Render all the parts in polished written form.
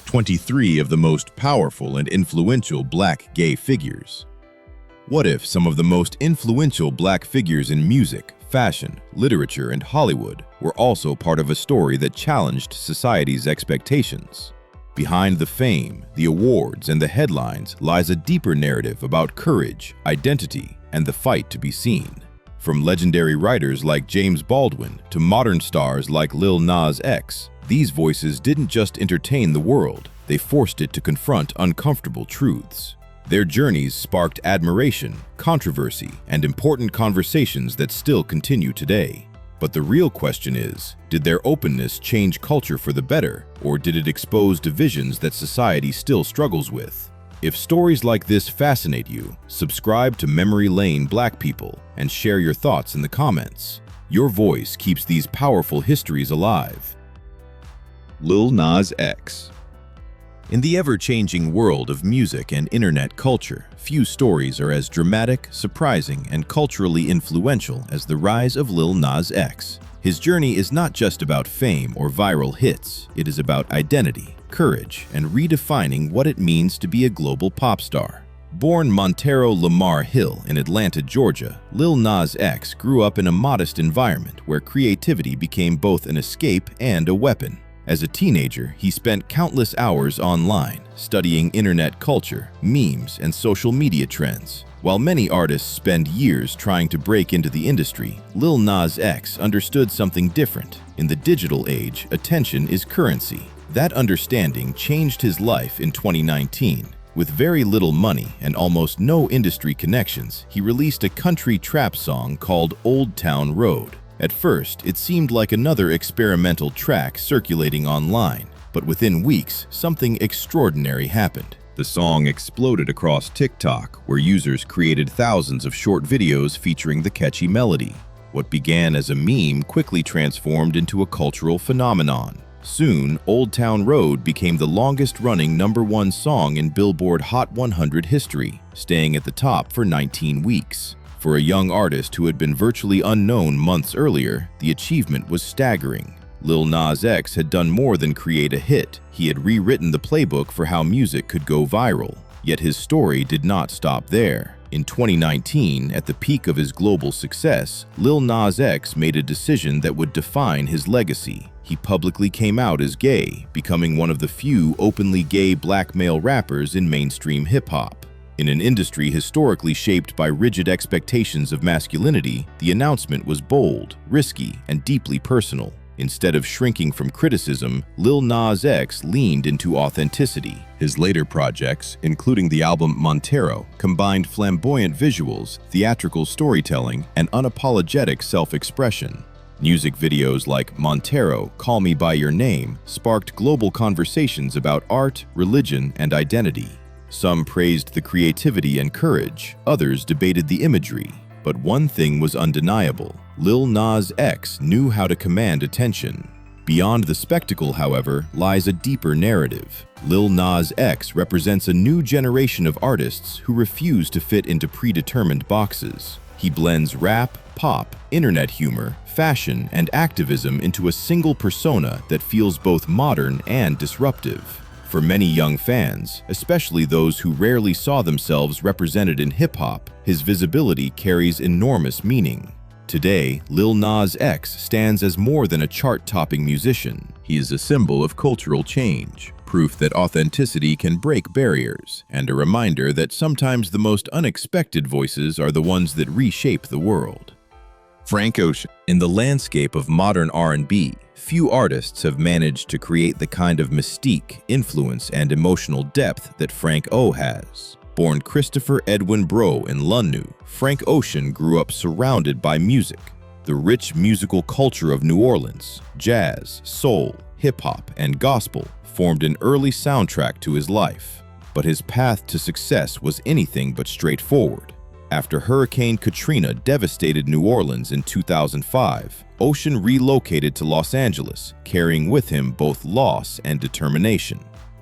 23 of the most powerful and influential black gay figures. What if some of the most influential black figures in music, fashion, literature, and Hollywood were also part of a story that challenged society's expectations? Behind the fame, the awards, and the headlines lies a deeper narrative about courage, identity, and the fight to be seen. From legendary writers like James Baldwin to modern stars like Lil Nas X, these voices didn't just entertain the world, they forced it to confront uncomfortable truths. Their journeys sparked admiration, controversy, and important conversations that still continue today. But the real question is, did their openness change culture for the better, or did it expose divisions that society still struggles with? If stories like this fascinate you, subscribe to Memory Lane Black People and share your thoughts in the comments. Your voice keeps these powerful histories alive. Lil Nas X. In the ever-changing world of music and internet culture, few stories are as dramatic, surprising, and culturally influential as the rise of Lil Nas X. His journey is not just about fame or viral hits, it is about identity, courage, and redefining what it means to be a global pop star. Born Montero Lamar Hill in Atlanta, Georgia, Lil Nas X grew up in a modest environment where creativity became both an escape and a weapon. As a teenager, he spent countless hours online, studying internet culture, memes, and social media trends. While many artists spend years trying to break into the industry, Lil Nas X understood something different. In the digital age, attention is currency. That understanding changed his life in 2019. With very little money and almost no industry connections, he released a country trap song called Old Town Road. At first, it seemed like another experimental track circulating online, but within weeks, something extraordinary happened. The song exploded across TikTok, where users created thousands of short videos featuring the catchy melody. What began as a meme quickly transformed into a cultural phenomenon. Soon, Old Town Road became the longest-running #1 song in Billboard Hot 100 history, staying at the top for 19 weeks. For a young artist who had been virtually unknown months earlier, the achievement was staggering. Lil Nas X had done more than create a hit. He had rewritten the playbook for how music could go viral. Yet his story did not stop there. In 2019, at the peak of his global success, Lil Nas X made a decision that would define his legacy. He publicly came out as gay, becoming one of the few openly gay black male rappers in mainstream hip-hop. In an industry historically shaped by rigid expectations of masculinity, the announcement was bold, risky, and deeply personal. Instead of shrinking from criticism, Lil Nas X leaned into authenticity. His later projects, including the album Montero, combined flamboyant visuals, theatrical storytelling, and unapologetic self-expression. Music videos like Montero, Call Me By Your Name sparked global conversations about art, religion, and identity. Some praised the creativity and courage, others debated the imagery. But one thing was undeniable: Lil Nas X knew how to command attention. Beyond the spectacle, however, lies a deeper narrative. Lil Nas X represents a new generation of artists who refuse to fit into predetermined boxes. He blends rap, pop, internet humor, fashion, and activism into a single persona that feels both modern and disruptive. For many young fans, especially those who rarely saw themselves represented in hip-hop, his visibility carries enormous meaning. Today, Lil Nas X stands as more than a chart-topping musician. He is a symbol of cultural change, proof that authenticity can break barriers, and a reminder that sometimes the most unexpected voices are the ones that reshape the world. Frank Ocean. In the landscape of modern R&B, few artists have managed to create the kind of mystique, influence, and emotional depth that Frank O has. Born Christopher Edwin Breaux in London, Frank Ocean grew up surrounded by music. The rich musical culture of New Orleans, jazz, soul, hip-hop, and gospel formed an early soundtrack to his life. But his path to success was anything but straightforward. After Hurricane Katrina devastated New Orleans in 2005, Ocean relocated to Los Angeles, carrying with him both loss and determination.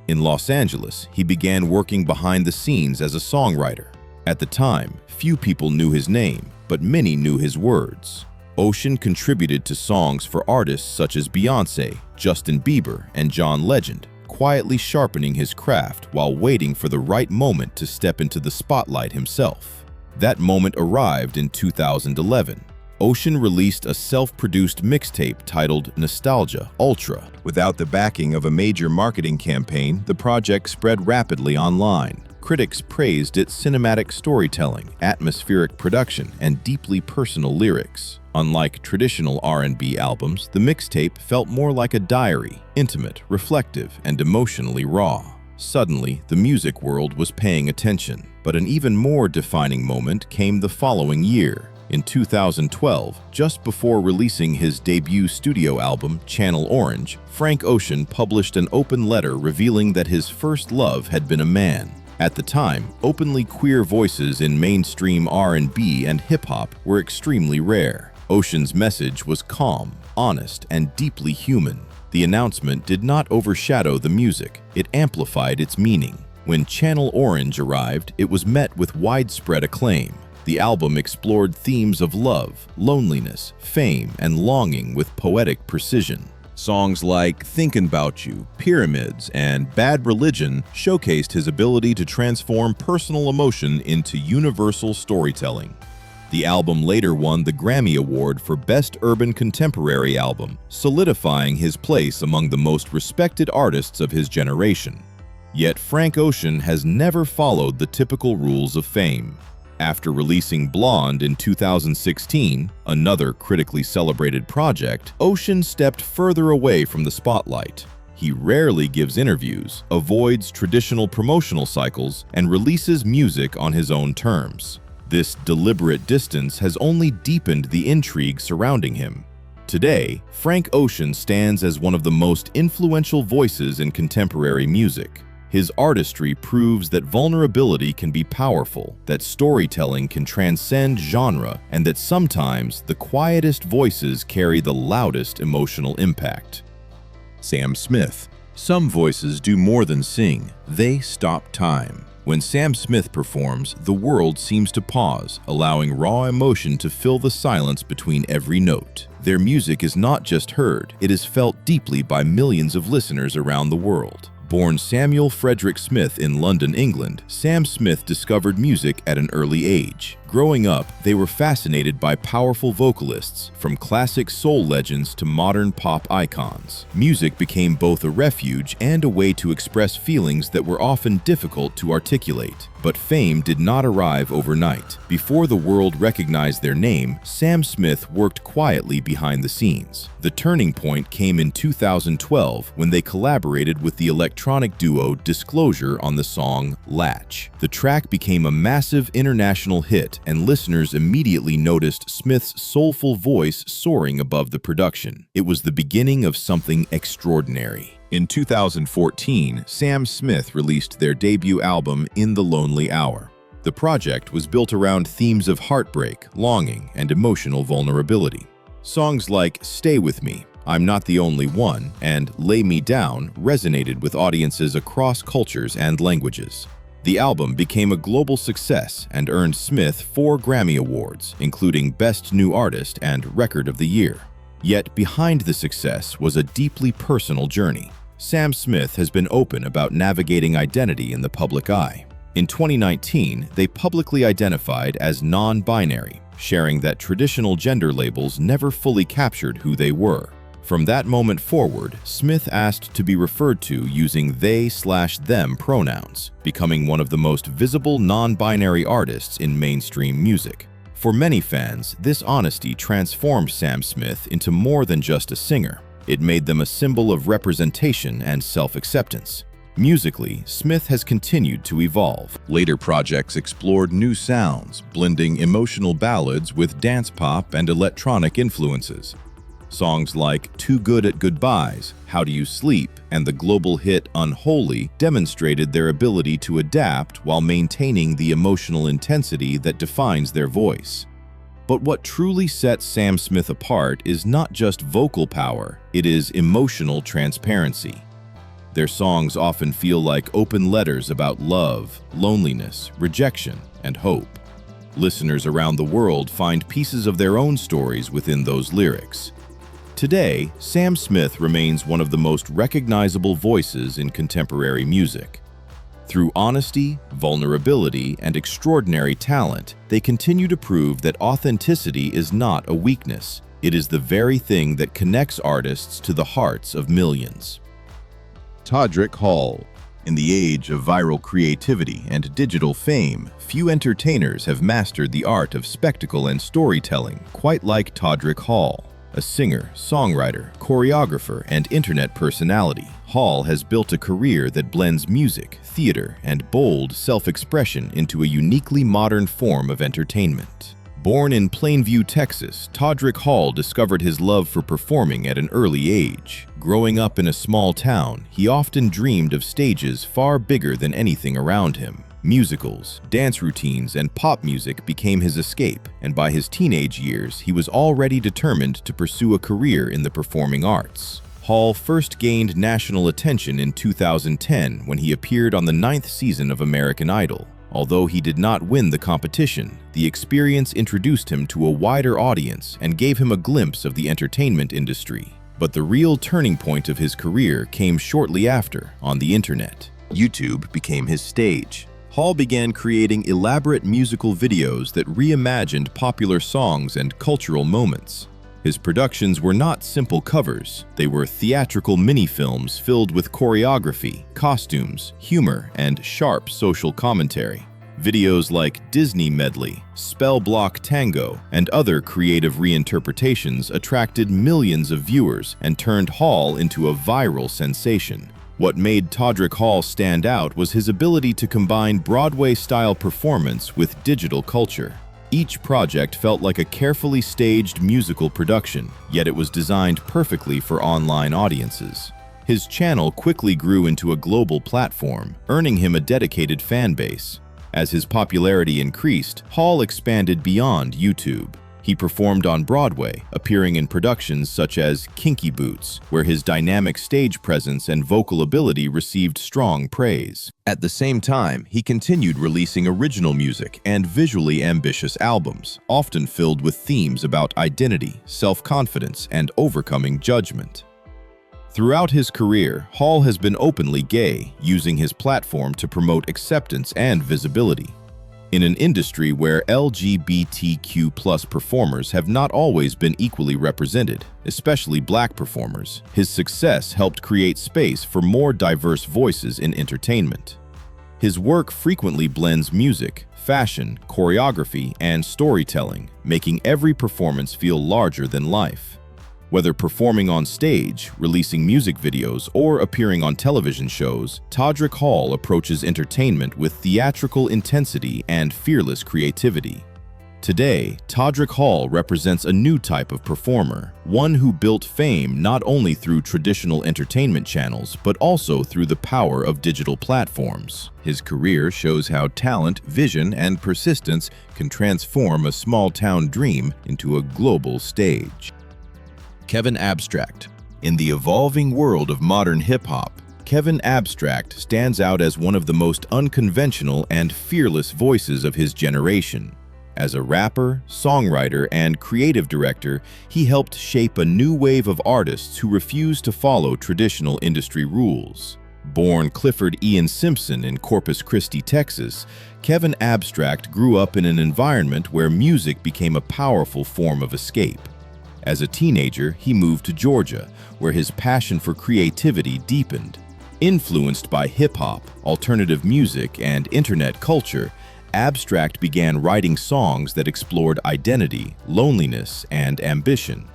In Los Angeles, he began working behind the scenes as a songwriter. At the time, few people knew his name, but many knew his words. Ocean contributed to songs for artists such as Beyoncé, Justin Bieber, and John Legend, quietly sharpening his craft while waiting for the right moment to step into the spotlight himself. That moment arrived in 2011. Ocean released a self-produced mixtape titled Nostalgia Ultra. Without the backing of a major marketing campaign, the project spread rapidly online. Critics praised its cinematic storytelling, atmospheric production, and deeply personal lyrics. Unlike traditional R&B albums, the mixtape felt more like a diary, intimate, reflective, and emotionally raw. Suddenly, the music world was paying attention, but an even more defining moment came the following year. In 2012, just before releasing his debut studio album, Channel Orange, Frank Ocean published an open letter revealing that his first love had been a man. At the time, openly queer voices in mainstream R&B and hip-hop were extremely rare. Ocean's message was calm, honest, and deeply human. The announcement did not overshadow the music, it amplified its meaning. When Channel Orange arrived, it was met with widespread acclaim. The album explored themes of love, loneliness, fame, and longing with poetic precision. Songs like Thinkin' About You, Pyramids, and Bad Religion showcased his ability to transform personal emotion into universal storytelling. The album later won the Grammy Award for Best Urban Contemporary Album, solidifying his place among the most respected artists of his generation. Yet Frank Ocean has never followed the typical rules of fame. After releasing Blonde in 2016, another critically celebrated project, Ocean stepped further away from the spotlight. He rarely gives interviews, avoids traditional promotional cycles, and releases music on his own terms. This deliberate distance has only deepened the intrigue surrounding him. Today, Frank Ocean stands as one of the most influential voices in contemporary music. His artistry proves that vulnerability can be powerful, that storytelling can transcend genre, and that sometimes the quietest voices carry the loudest emotional impact. Sam Smith. Some voices do more than sing, they stop time. When Sam Smith performs, the world seems to pause, allowing raw emotion to fill the silence between every note. Their music is not just heard, it is felt deeply by millions of listeners around the world. Born Samuel Frederick Smith in London, England, Sam Smith discovered music at an early age. Growing up, they were fascinated by powerful vocalists, from classic soul legends to modern pop icons. Music became both a refuge and a way to express feelings that were often difficult to articulate. But fame did not arrive overnight. Before the world recognized their name, Sam Smith worked quietly behind the scenes. The turning point came in 2012 when they collaborated with the electronic duo Disclosure on the song Latch. The track became a massive international hit, and listeners immediately noticed Smith's soulful voice soaring above the production. It was the beginning of something extraordinary. In 2014, Sam Smith released their debut album, In the Lonely Hour. The project was built around themes of heartbreak, longing, and emotional vulnerability. Songs like Stay With Me, I'm Not the Only One, and Lay Me Down resonated with audiences across cultures and languages. The album became a global success and earned Smith 4 Grammy Awards, including Best New Artist and Record of the Year. Yet behind the success was a deeply personal journey. Sam Smith has been open about navigating identity in the public eye. In 2019, they publicly identified as non-binary, sharing that traditional gender labels never fully captured who they were. From that moment forward, Smith asked to be referred to using they/them pronouns, becoming one of the most visible non-binary artists in mainstream music. For many fans, this honesty transformed Sam Smith into more than just a singer. It made them a symbol of representation and self-acceptance. Musically, Smith has continued to evolve. Later projects explored new sounds, blending emotional ballads with dance pop and electronic influences. Songs like Too Good at Goodbyes, How Do You Sleep, and the global hit Unholy demonstrated their ability to adapt while maintaining the emotional intensity that defines their voice. But what truly sets Sam Smith apart is not just vocal power, it is emotional transparency. Their songs often feel like open letters about love, loneliness, rejection, and hope. Listeners around the world find pieces of their own stories within those lyrics. Today, Sam Smith remains one of the most recognizable voices in contemporary music. Through honesty, vulnerability, and extraordinary talent, they continue to prove that authenticity is not a weakness. It is the very thing that connects artists to the hearts of millions. Todrick Hall. In the age of viral creativity and digital fame, few entertainers have mastered the art of spectacle and storytelling quite like Todrick Hall. A singer, songwriter, choreographer, and internet personality, Hall has built a career that blends music, theater, and bold self-expression into a uniquely modern form of entertainment. Born in Plainview, Texas, Todrick Hall discovered his love for performing at an early age. Growing up in a small town, he often dreamed of stages far bigger than anything around him. Musicals, dance routines, and pop music became his escape, and by his teenage years, he was already determined to pursue a career in the performing arts. Hall first gained national attention in 2010 when he appeared on the 9th season of American Idol. Although he did not win the competition, the experience introduced him to a wider audience and gave him a glimpse of the entertainment industry. But the real turning point of his career came shortly after, on the internet. YouTube became his stage. Hall began creating elaborate musical videos that reimagined popular songs and cultural moments. His productions were not simple covers, they were theatrical mini-films filled with choreography, costumes, humor, and sharp social commentary. Videos like Disney Medley, Spell Block Tango, and other creative reinterpretations attracted millions of viewers and turned Hall into a viral sensation. What made Todrick Hall stand out was his ability to combine Broadway-style performance with digital culture. Each project felt like a carefully staged musical production, yet it was designed perfectly for online audiences. His channel quickly grew into a global platform, earning him a dedicated fan base. As his popularity increased, Hall expanded beyond YouTube. He performed on Broadway, appearing in productions such as Kinky Boots, where his dynamic stage presence and vocal ability received strong praise. At the same time, he continued releasing original music and visually ambitious albums, often filled with themes about identity, self-confidence, and overcoming judgment. Throughout his career, Hall has been openly gay, using his platform to promote acceptance and visibility. In an industry where LGBTQ+ performers have not always been equally represented, especially Black performers, his success helped create space for more diverse voices in entertainment. His work frequently blends music, fashion, choreography, and storytelling, making every performance feel larger than life. Whether performing on stage, releasing music videos, or appearing on television shows, Todrick Hall approaches entertainment with theatrical intensity and fearless creativity. Today, Todrick Hall represents a new type of performer, one who built fame not only through traditional entertainment channels, but also through the power of digital platforms. His career shows how talent, vision, and persistence can transform a small-town dream into a global stage. Kevin Abstract. In the evolving world of modern hip-hop, Kevin Abstract stands out as one of the most unconventional and fearless voices of his generation. As a rapper, songwriter, and creative director, he helped shape a new wave of artists who refused to follow traditional industry rules. Born Clifford Ian Simpson in Corpus Christi, Texas, Kevin Abstract grew up in an environment where music became a powerful form of escape. As a teenager, he moved to Georgia, where his passion for creativity deepened. Influenced by hip-hop, alternative music, and internet culture, Abstract began writing songs that explored identity, loneliness, and ambition.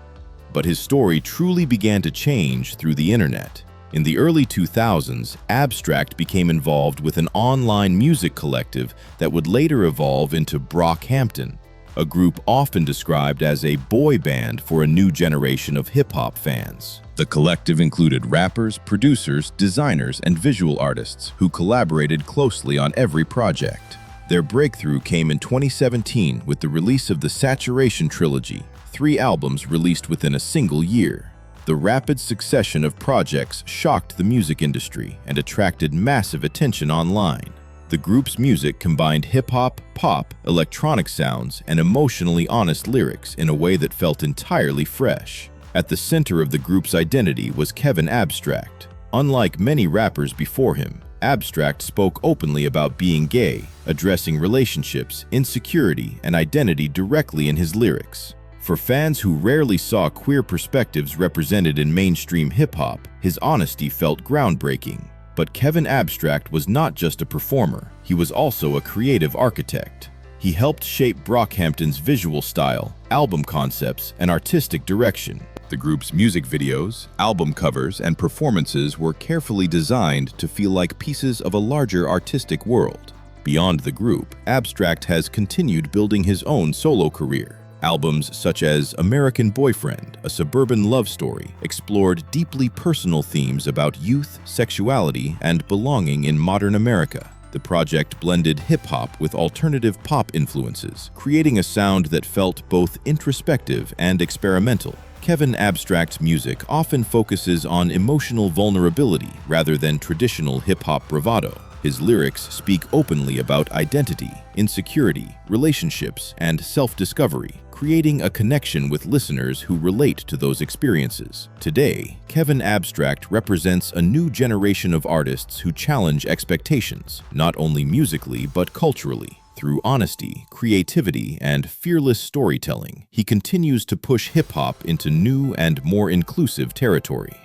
But his story truly began to change through the internet. In the early 2000s, Abstract became involved with an online music collective that would later evolve into Brockhampton, a group often described as a boy band for a new generation of hip-hop fans. The collective included rappers, producers, designers, and visual artists who collaborated closely on every project. Their breakthrough came in 2017 with the release of the Saturation Trilogy, 3 albums released within a single year. The rapid succession of projects shocked the music industry and attracted massive attention online. The group's music combined hip-hop, pop, electronic sounds, and emotionally honest lyrics in a way that felt entirely fresh. At the center of the group's identity was Kevin Abstract. Unlike many rappers before him, Abstract spoke openly about being gay, addressing relationships, insecurity, and identity directly in his lyrics. For fans who rarely saw queer perspectives represented in mainstream hip-hop, his honesty felt groundbreaking. But Kevin Abstract was not just a performer, he was also a creative architect. He helped shape Brockhampton's visual style, album concepts, and artistic direction. The group's music videos, album covers, and performances were carefully designed to feel like pieces of a larger artistic world. Beyond the group, Abstract has continued building his own solo career. Albums such as American Boyfriend, A Suburban Love Story, explored deeply personal themes about youth, sexuality, and belonging in modern America. The project blended hip-hop with alternative pop influences, creating a sound that felt both introspective and experimental. Kevin Abstract's music often focuses on emotional vulnerability rather than traditional hip-hop bravado. His lyrics speak openly about identity, insecurity, relationships, and self-discovery, creating a connection with listeners who relate to those experiences. Today, Kevin Abstract represents a new generation of artists who challenge expectations, not only musically but culturally. Through honesty, creativity, and fearless storytelling, he continues to push hip-hop into new and more inclusive territory.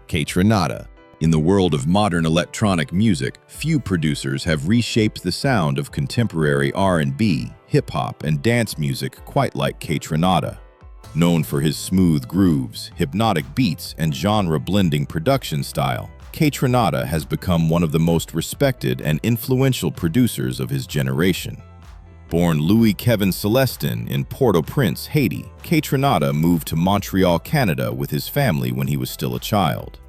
Kaytranada. In the world of modern electronic music, few producers have reshaped the sound of contemporary R&B, hip-hop, and dance music quite like Kaytranada. Known for his smooth grooves, hypnotic beats, and genre-blending production style, Kaytranada has become one of the most respected and influential producers of his generation. Born Louis Kevin Celestin in Port-au-Prince, Haiti, Kaytranada moved to Montreal, Canada with his family when he was still a child.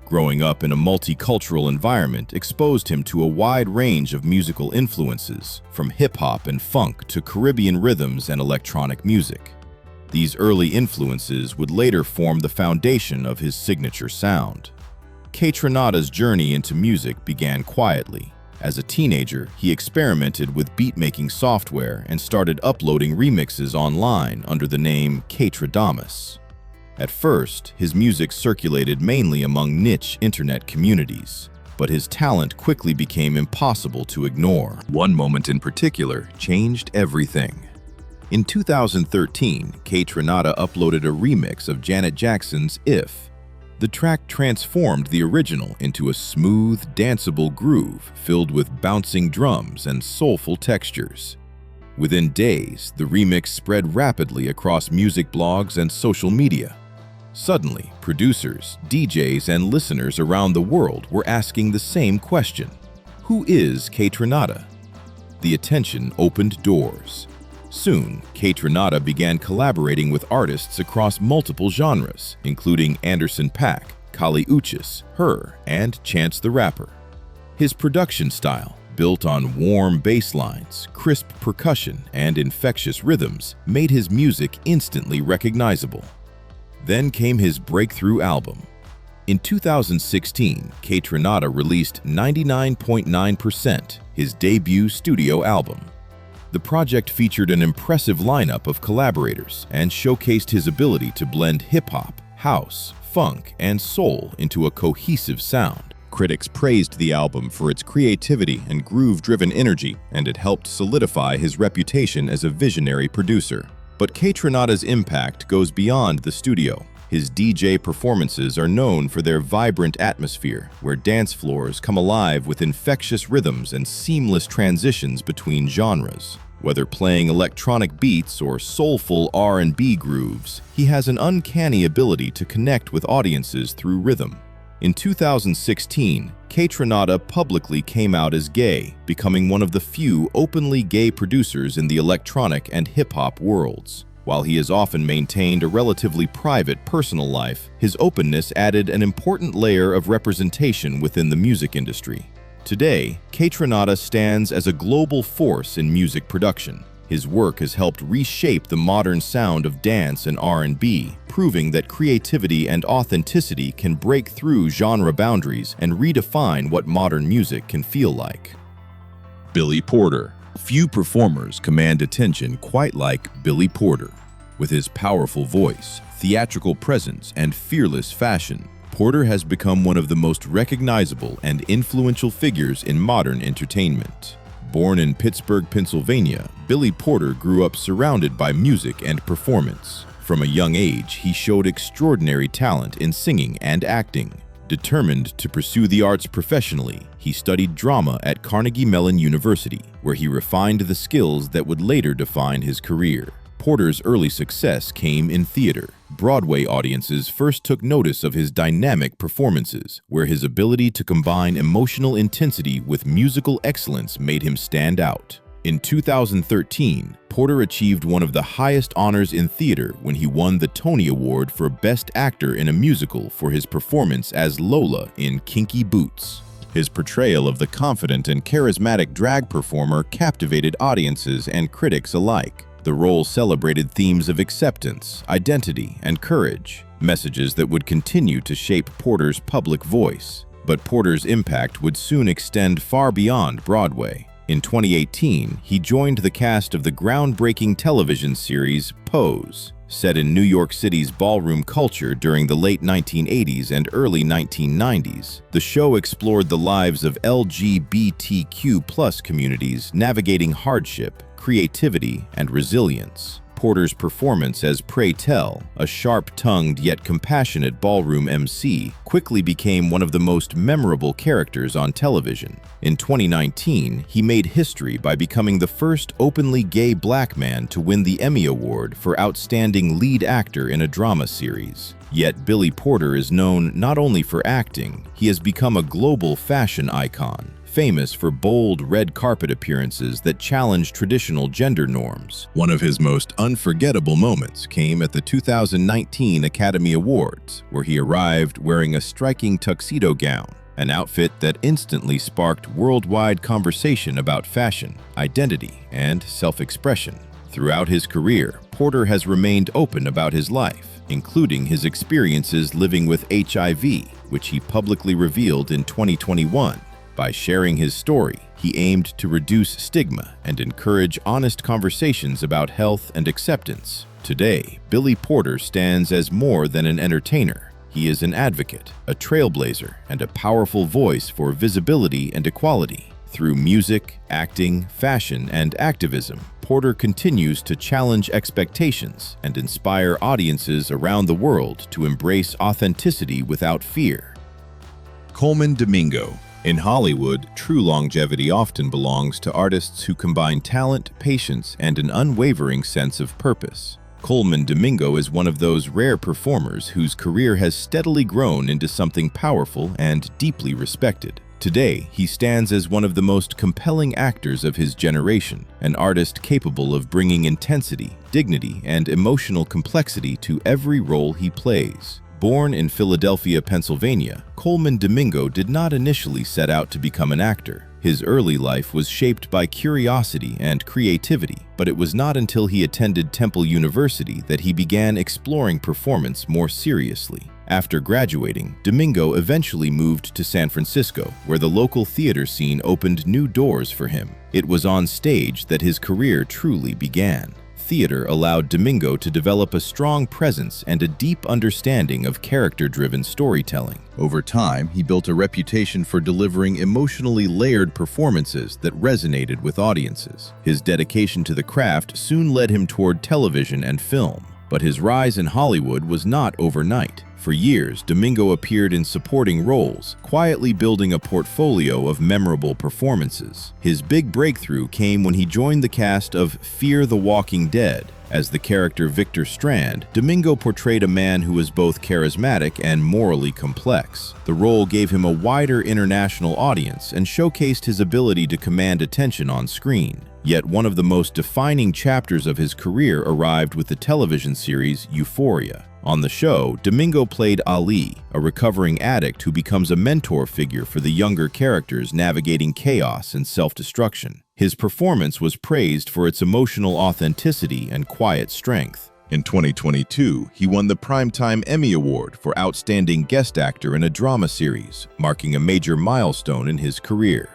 Growing up in a multicultural environment exposed him to a wide range of musical influences, from hip-hop and funk to Caribbean rhythms and electronic music. These early influences would later form the foundation of his signature sound. Kaytranada's journey into music began quietly. As a teenager, he experimented with beat-making software and started uploading remixes online under the name Kaytradamus. At first, his music circulated mainly among niche internet communities, but his talent quickly became impossible to ignore. One moment in particular changed everything. In 2013, Kaytranada uploaded a remix of Janet Jackson's If. The track transformed the original into a smooth, danceable groove filled with bouncing drums and soulful textures. Within days, the remix spread rapidly across music blogs and social media. Suddenly, producers, DJs, and listeners around the world were asking the same question: who is Kaytranada? The attention opened doors. Soon, Kaytranada began collaborating with artists across multiple genres, including Anderson .Paak, Kali Uchis, Her, and Chance the Rapper. His production style, built on warm bass lines, crisp percussion, and infectious rhythms, made his music instantly recognizable. Then came his breakthrough album. In 2016, Kaytranada released 99.9%, his debut studio album. The project featured an impressive lineup of collaborators and showcased his ability to blend hip-hop, house, funk, and soul into a cohesive sound. Critics praised the album for its creativity and groove-driven energy, and it helped solidify his reputation as a visionary producer. But Kaytranada's impact goes beyond the studio. His DJ performances are known for their vibrant atmosphere, where dance floors come alive with infectious rhythms and seamless transitions between genres. Whether playing electronic beats or soulful R&B grooves, he has an uncanny ability to connect with audiences through rhythm. In 2016, Kaytranada publicly came out as gay, becoming one of the few openly gay producers in the electronic and hip-hop worlds. While he has often maintained a relatively private personal life, his openness added an important layer of representation within the music industry. Today, Kaytranada stands as a global force in music production. His work has helped reshape the modern sound of dance and R&B, proving that creativity and authenticity can break through genre boundaries and redefine what modern music can feel like. Billy Porter. Few performers command attention quite like Billy Porter. With his powerful voice, theatrical presence, and fearless fashion, Porter has become one of the most recognizable and influential figures in modern entertainment. Born in Pittsburgh, Pennsylvania, Billy Porter grew up surrounded by music and performance. From a young age, he showed extraordinary talent in singing and acting. Determined to pursue the arts professionally, he studied drama at Carnegie Mellon University, where he refined the skills that would later define his career. Porter's early success came in theater. Broadway audiences first took notice of his dynamic performances, where his ability to combine emotional intensity with musical excellence made him stand out. In 2013, Porter achieved one of the highest honors in theater when he won the Tony Award for Best Actor in a Musical for his performance as Lola in Kinky Boots. His portrayal of the confident and charismatic drag performer captivated audiences and critics alike. The role celebrated themes of acceptance, identity, and courage, messages that would continue to shape Porter's public voice. But Porter's impact would soon extend far beyond Broadway. In 2018, he joined the cast of the groundbreaking television series Pose. Set in New York City's ballroom culture during the late 1980s and early 1990s, the show explored the lives of LGBTQ+ communities navigating hardship, creativity, and resilience. Porter's performance as Pray Tell, a sharp-tongued yet compassionate ballroom MC, quickly became one of the most memorable characters on television. In 2019, he made history by becoming the first openly gay black man to win the Emmy Award for Outstanding Lead Actor in a Drama Series. Yet Billy Porter is known not only for acting, he has become a global fashion icon, famous for bold red carpet appearances that challenge traditional gender norms. One of his most unforgettable moments came at the 2019 Academy Awards, where he arrived wearing a striking tuxedo gown, an outfit that instantly sparked worldwide conversation about fashion, identity, and self-expression. Throughout his career, Porter has remained open about his life, including his experiences living with HIV, which he publicly revealed in 2021. By sharing his story, he aimed to reduce stigma and encourage honest conversations about health and acceptance. Today, Billy Porter stands as more than an entertainer. He is an advocate, a trailblazer, and a powerful voice for visibility and equality. Through music, acting, fashion, and activism, Porter continues to challenge expectations and inspire audiences around the world to embrace authenticity without fear. Colman Domingo. In Hollywood, true longevity often belongs to artists who combine talent, patience, and an unwavering sense of purpose. Colman Domingo is one of those rare performers whose career has steadily grown into something powerful and deeply respected. Today, he stands as one of the most compelling actors of his generation, an artist capable of bringing intensity, dignity, and emotional complexity to every role he plays. Born in Philadelphia, Pennsylvania, Colman Domingo did not initially set out to become an actor. His early life was shaped by curiosity and creativity, but it was not until he attended Temple University that he began exploring performance more seriously. After graduating, Domingo eventually moved to San Francisco, where the local theater scene opened new doors for him. It was on stage that his career truly began. Theater allowed Domingo to develop a strong presence and a deep understanding of character-driven storytelling. Over time, he built a reputation for delivering emotionally layered performances that resonated with audiences. His dedication to the craft soon led him toward television and film, but his rise in Hollywood was not overnight. For years, Domingo appeared in supporting roles, quietly building a portfolio of memorable performances. His big breakthrough came when he joined the cast of Fear the Walking Dead. As the character Victor Strand, Domingo portrayed a man who was both charismatic and morally complex. The role gave him a wider international audience and showcased his ability to command attention on screen. Yet one of the most defining chapters of his career arrived with the television series Euphoria. On the show, Domingo played Ali, a recovering addict who becomes a mentor figure for the younger characters navigating chaos and self-destruction. His performance was praised for its emotional authenticity and quiet strength. In 2022, he won the Primetime Emmy Award for Outstanding Guest Actor in a Drama Series, marking a major milestone in his career.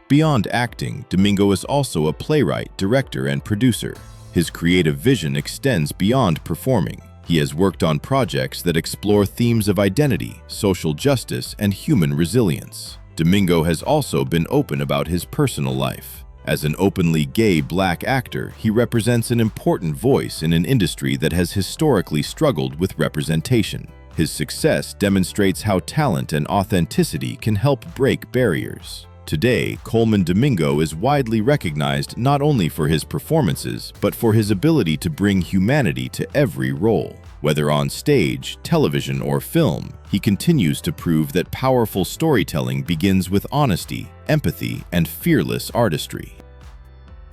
Beyond acting, Domingo is also a playwright, director, and producer. His creative vision extends beyond performing. He has worked on projects that explore themes of identity, social justice, and human resilience. Domingo has also been open about his personal life. As an openly gay Black actor, he represents an important voice in an industry that has historically struggled with representation. His success demonstrates how talent and authenticity can help break barriers. Today, Colman Domingo is widely recognized not only for his performances, but for his ability to bring humanity to every role. Whether on stage, television, or film, he continues to prove that powerful storytelling begins with honesty, empathy, and fearless artistry.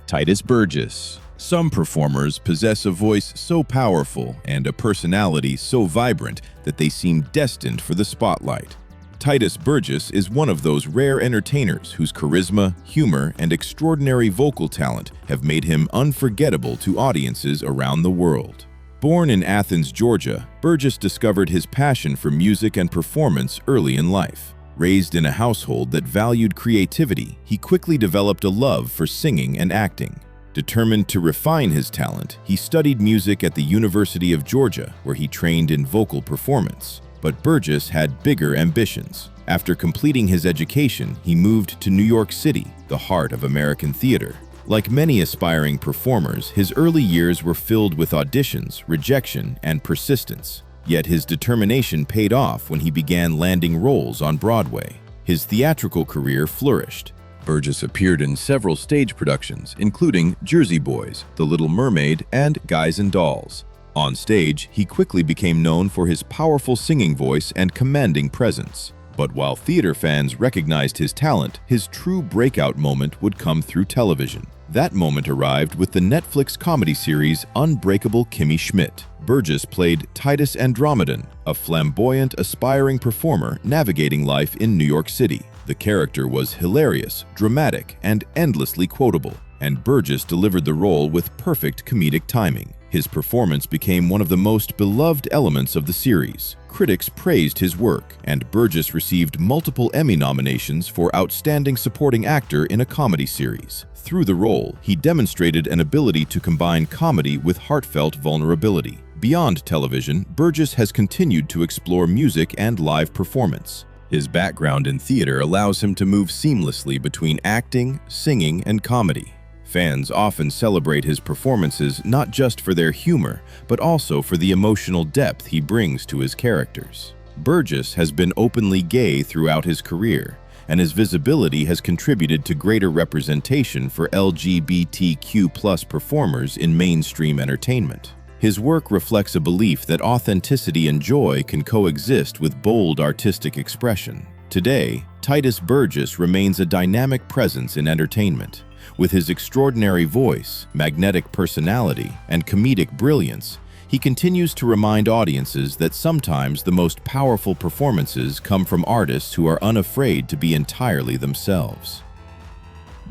Tituss Burgess. Some performers possess a voice so powerful and a personality so vibrant that they seem destined for the spotlight. Tituss Burgess is one of those rare entertainers whose charisma, humor, and extraordinary vocal talent have made him unforgettable to audiences around the world. Born in Athens, Georgia, Burgess discovered his passion for music and performance early in life. Raised in a household that valued creativity, he quickly developed a love for singing and acting. Determined to refine his talent, he studied music at the University of Georgia, where he trained in vocal performance. But Burgess had bigger ambitions. After completing his education, he moved to New York City, the heart of American theater. Like many aspiring performers, his early years were filled with auditions, rejection, and persistence. Yet his determination paid off when he began landing roles on Broadway. His theatrical career flourished. Burgess appeared in several stage productions, including Jersey Boys, The Little Mermaid, and Guys and Dolls. On stage, he quickly became known for his powerful singing voice and commanding presence. But while theater fans recognized his talent, his true breakout moment would come through television. That moment arrived with the Netflix comedy series Unbreakable Kimmy Schmidt. Burgess played Titus Andromedon, a flamboyant, aspiring performer navigating life in New York City. The character was hilarious, dramatic, and endlessly quotable, and Burgess delivered the role with perfect comedic timing. His performance became one of the most beloved elements of the series. Critics praised his work, and Burgess received multiple Emmy nominations for Outstanding Supporting Actor in a Comedy Series. Through the role, he demonstrated an ability to combine comedy with heartfelt vulnerability. Beyond television, Burgess has continued to explore music and live performance. His background in theater allows him to move seamlessly between acting, singing, and comedy. Fans often celebrate his performances not just for their humor, but also for the emotional depth he brings to his characters. Burgess has been openly gay throughout his career, and his visibility has contributed to greater representation for LGBTQ+ performers in mainstream entertainment. His work reflects a belief that authenticity and joy can coexist with bold artistic expression. Today, Tituss Burgess remains a dynamic presence in entertainment. With his extraordinary voice, magnetic personality, and comedic brilliance, he continues to remind audiences that sometimes the most powerful performances come from artists who are unafraid to be entirely themselves.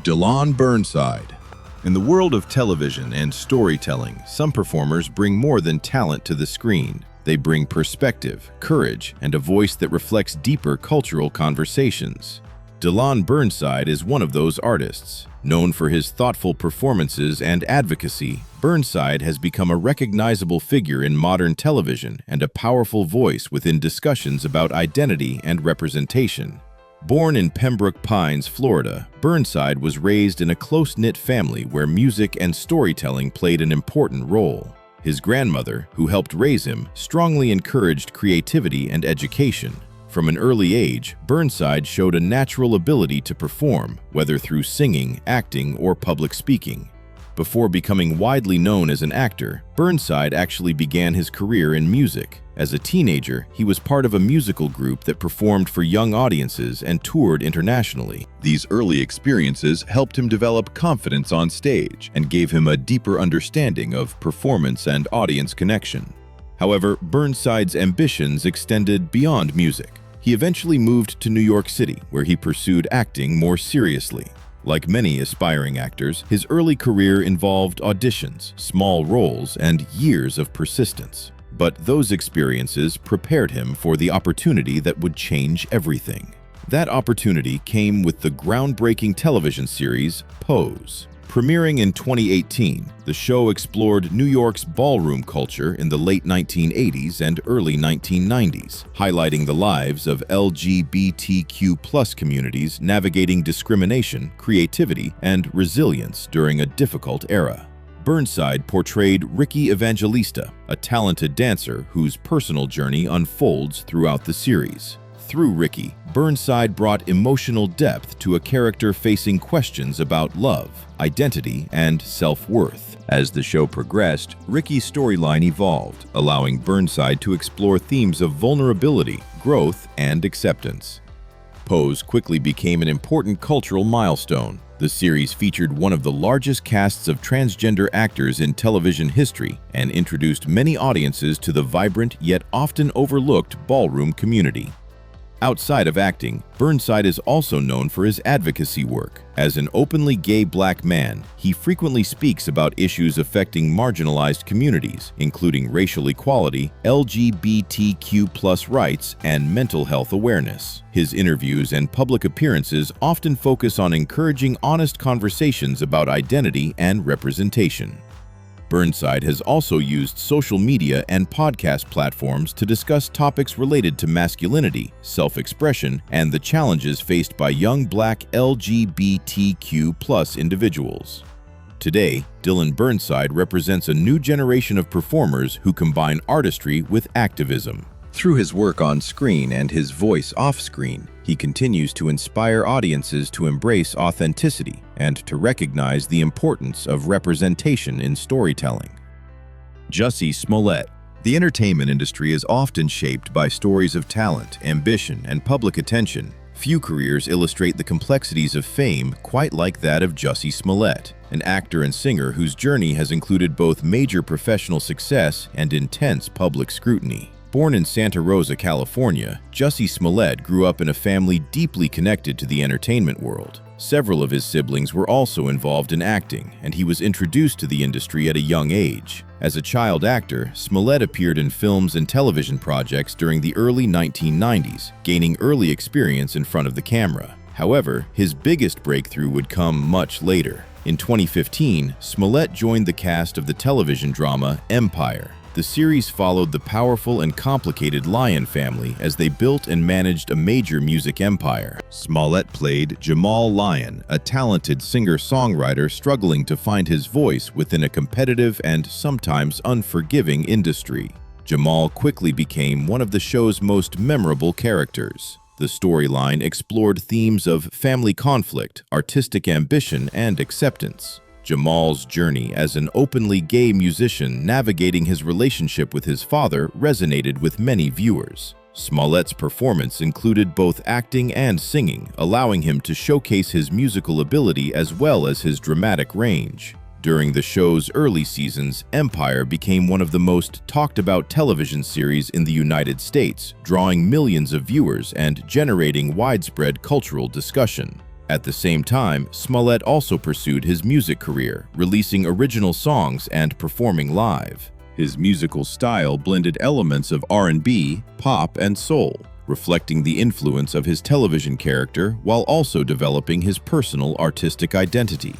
DeLon Burnside. In the world of television and storytelling, some performers bring more than talent to the screen. They bring perspective, courage, and a voice that reflects deeper cultural conversations. DeLon Burnside is one of those artists. Known for his thoughtful performances and advocacy, Burnside has become a recognizable figure in modern television and a powerful voice within discussions about identity and representation. Born in Pembroke Pines, Florida, Burnside was raised in a close-knit family where music and storytelling played an important role. His grandmother, who helped raise him, strongly encouraged creativity and education. From an early age, Burnside showed a natural ability to perform, whether through singing, acting, or public speaking. Before becoming widely known as an actor, Burnside actually began his career in music. As a teenager, he was part of a musical group that performed for young audiences and toured internationally. These early experiences helped him develop confidence on stage and gave him a deeper understanding of performance and audience connection. However, Burnside's ambitions extended beyond music. He eventually moved to New York City, where he pursued acting more seriously. Like many aspiring actors, his early career involved auditions, small roles, and years of persistence. But those experiences prepared him for the opportunity that would change everything. That opportunity came with the groundbreaking television series Pose. Premiering in 2018, the show explored New York's ballroom culture in the late 1980s and early 1990s, highlighting the lives of LGBTQ+ communities navigating discrimination, creativity, and resilience during a difficult era. Burnside portrayed Ricky Evangelista, a talented dancer whose personal journey unfolds throughout the series. Through Ricky, Burnside brought emotional depth to a character facing questions about love, identity, and self-worth. As the show progressed, Ricky's storyline evolved, allowing Burnside to explore themes of vulnerability, growth, and acceptance. Pose quickly became an important cultural milestone. The series featured one of the largest casts of transgender actors in television history and introduced many audiences to the vibrant yet often overlooked ballroom community. Outside of acting, Burnside is also known for his advocacy work. As an openly gay black man, he frequently speaks about issues affecting marginalized communities, including racial equality, LGBTQ+ rights, and mental health awareness. His interviews and public appearances often focus on encouraging honest conversations about identity and representation. Burnside has also used social media and podcast platforms to discuss topics related to masculinity, self-expression, and the challenges faced by young black LGBTQ+ individuals. Today, Dylan Burnside represents a new generation of performers who combine artistry with activism. Through his work on screen and his voice off-screen, he continues to inspire audiences to embrace authenticity and to recognize the importance of representation in storytelling. Jussie Smollett. The entertainment industry is often shaped by stories of talent, ambition, and public attention. Few careers illustrate the complexities of fame quite like that of Jussie Smollett, an actor and singer whose journey has included both major professional success and intense public scrutiny. Born in Santa Rosa, California, Jussie Smollett grew up in a family deeply connected to the entertainment world. Several of his siblings were also involved in acting, and he was introduced to the industry at a young age. As a child actor, Smollett appeared in films and television projects during the early 1990s, gaining early experience in front of the camera. However, his biggest breakthrough would come much later. In 2015, Smollett joined the cast of the television drama Empire. The series followed the powerful and complicated Lyon family as they built and managed a major music empire. Smollett played Jamal Lyon, a talented singer-songwriter struggling to find his voice within a competitive and sometimes unforgiving industry. Jamal quickly became one of the show's most memorable characters. The storyline explored themes of family conflict, artistic ambition, and acceptance. Jamal's journey as an openly gay musician navigating his relationship with his father resonated with many viewers. Smollett's performance included both acting and singing, allowing him to showcase his musical ability as well as his dramatic range. During the show's early seasons, Empire became one of the most talked-about television series in the United States, drawing millions of viewers and generating widespread cultural discussion. At the same time, Smollett also pursued his music career, releasing original songs and performing live. His musical style blended elements of R&B, pop, and soul, reflecting the influence of his television character while also developing his personal artistic identity.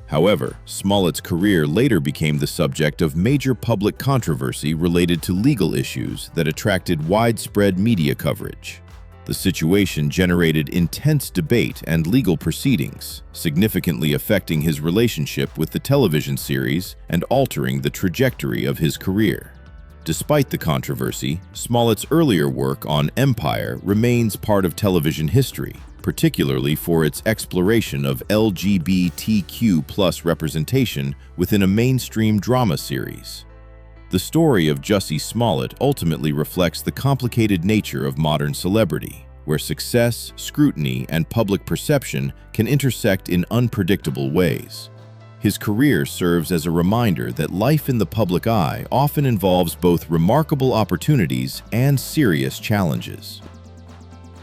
However, Smollett's career later became the subject of major public controversy related to legal issues that attracted widespread media coverage. The situation generated intense debate and legal proceedings, significantly affecting his relationship with the television series and altering the trajectory of his career. Despite the controversy, Smollett's earlier work on Empire remains part of television history, particularly for its exploration of LGBTQ+ representation within a mainstream drama series. The story of Jussie Smollett ultimately reflects the complicated nature of modern celebrity, where success, scrutiny, and public perception can intersect in unpredictable ways. His career serves as a reminder that life in the public eye often involves both remarkable opportunities and serious challenges.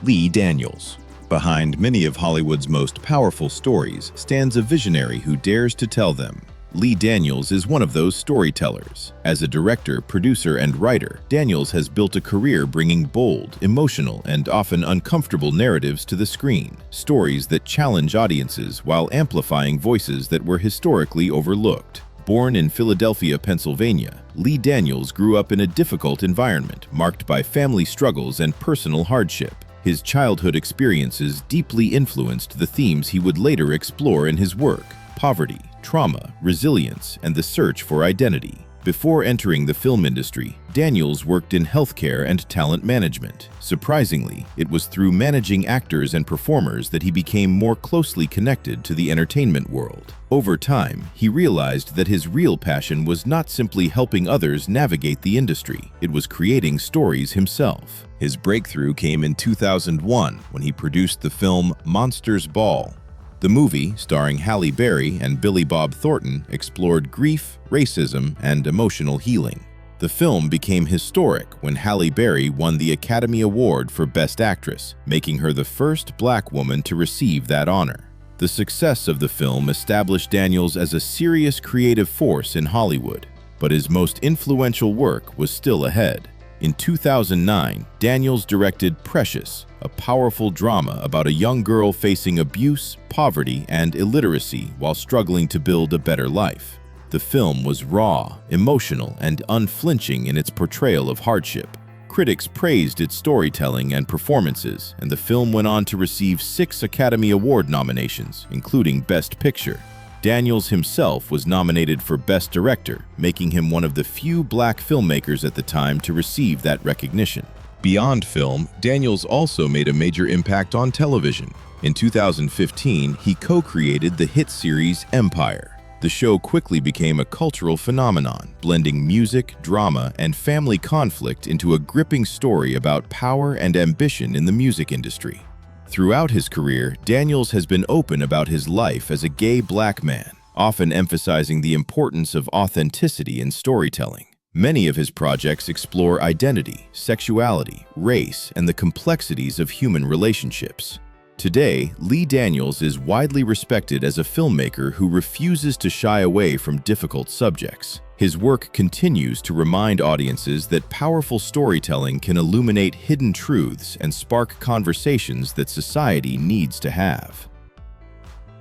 Lee Daniels. Behind many of Hollywood's most powerful stories stands a visionary who dares to tell them. Lee Daniels is one of those storytellers. As a director, producer, and writer, Daniels has built a career bringing bold, emotional, and often uncomfortable narratives to the screen, stories that challenge audiences while amplifying voices that were historically overlooked. Born in Philadelphia, Pennsylvania, Lee Daniels grew up in a difficult environment marked by family struggles and personal hardship. His childhood experiences deeply influenced the themes he would later explore in his work: poverty, trauma, resilience, and the search for identity. Before entering the film industry, Daniels worked in healthcare and talent management. Surprisingly, it was through managing actors and performers that he became more closely connected to the entertainment world. Over time, he realized that his real passion was not simply helping others navigate the industry, it was creating stories himself. His breakthrough came in 2001 when he produced the film Monsters Ball. The movie, starring Halle Berry and Billy Bob Thornton, explored grief, racism, and emotional healing. The film became historic when Halle Berry won the Academy Award for Best Actress, making her the first Black woman to receive that honor. The success of the film established Daniels as a serious creative force in Hollywood, but his most influential work was still ahead. In 2009, Daniels directed Precious, a powerful drama about a young girl facing abuse, poverty, and illiteracy while struggling to build a better life. The film was raw, emotional, and unflinching in its portrayal of hardship. Critics praised its storytelling and performances, and the film went on to receive 6 Academy Award nominations, including Best Picture. Daniels himself was nominated for Best Director, making him one of the few Black filmmakers at the time to receive that recognition. Beyond film, Daniels also made a major impact on television. In 2015, he co-created the hit series Empire. The show quickly became a cultural phenomenon, blending music, drama, and family conflict into a gripping story about power and ambition in the music industry. Throughout his career, Daniels has been open about his life as a gay Black man, often emphasizing the importance of authenticity in storytelling. Many of his projects explore identity, sexuality, race, and the complexities of human relationships. Today, Lee Daniels is widely respected as a filmmaker who refuses to shy away from difficult subjects. His work continues to remind audiences that powerful storytelling can illuminate hidden truths and spark conversations that society needs to have.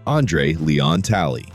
Andre Leon Talley.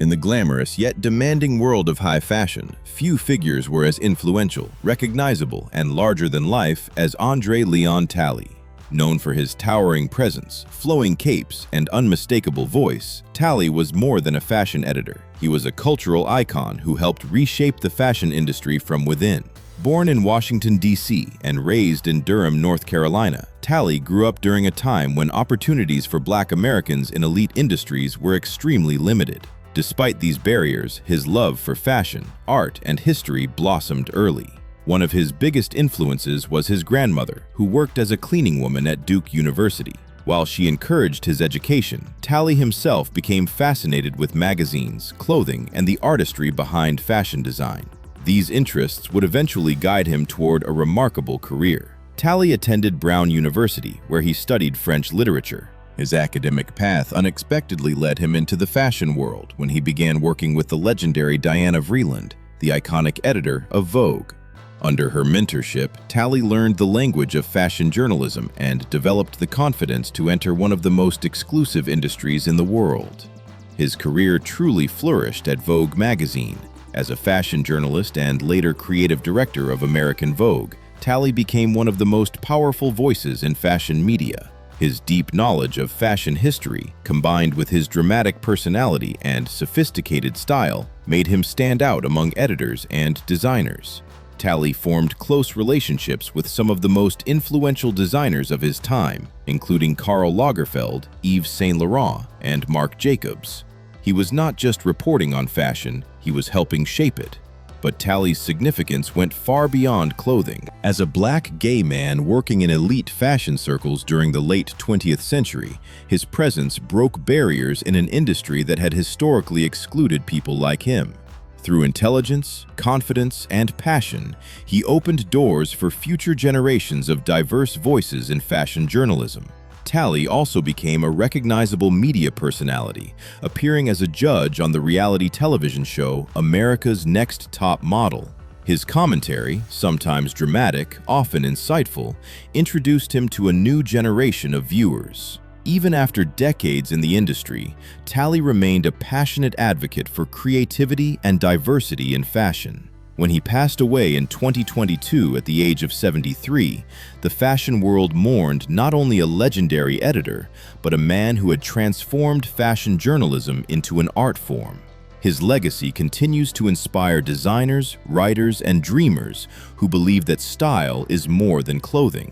In the glamorous yet demanding world of high fashion, few figures were as influential, recognizable, and larger than life as Andre Leon Talley. Known for his towering presence, flowing capes, and unmistakable voice, Talley was more than a fashion editor. He was a cultural icon who helped reshape the fashion industry from within. Born in Washington, D.C. and raised in Durham, North Carolina, Talley grew up during a time when opportunities for Black Americans in elite industries were extremely limited. Despite these barriers, his love for fashion, art, and history blossomed early. One of his biggest influences was his grandmother, who worked as a cleaning woman at Duke University. While she encouraged his education, Talley himself became fascinated with magazines, clothing, and the artistry behind fashion design. These interests would eventually guide him toward a remarkable career. Talley attended Brown University, where he studied French literature. His academic path unexpectedly led him into the fashion world when he began working with the legendary Diana Vreeland, the iconic editor of Vogue. Under her mentorship, Talley learned the language of fashion journalism and developed the confidence to enter one of the most exclusive industries in the world. His career truly flourished at Vogue magazine. As a fashion journalist and later creative director of American Vogue, Talley became one of the most powerful voices in fashion media. His deep knowledge of fashion history, combined with his dramatic personality and sophisticated style, made him stand out among editors and designers. Talley formed close relationships with some of the most influential designers of his time, including Karl Lagerfeld, Yves Saint Laurent, and Marc Jacobs. He was not just reporting on fashion, he was helping shape it. But Talley's significance went far beyond clothing. As a Black gay man working in elite fashion circles during the late 20th century, his presence broke barriers in an industry that had historically excluded people like him. Through intelligence, confidence, and passion, he opened doors for future generations of diverse voices in fashion journalism. Talley also became a recognizable media personality, appearing as a judge on the reality television show America's Next Top Model. His commentary, sometimes dramatic, often insightful, introduced him to a new generation of viewers. Even after decades in the industry, Talley remained a passionate advocate for creativity and diversity in fashion. When he passed away in 2022 at the age of 73, the fashion world mourned not only a legendary editor, but a man who had transformed fashion journalism into an art form. His legacy continues to inspire designers, writers, and dreamers who believe that style is more than clothing.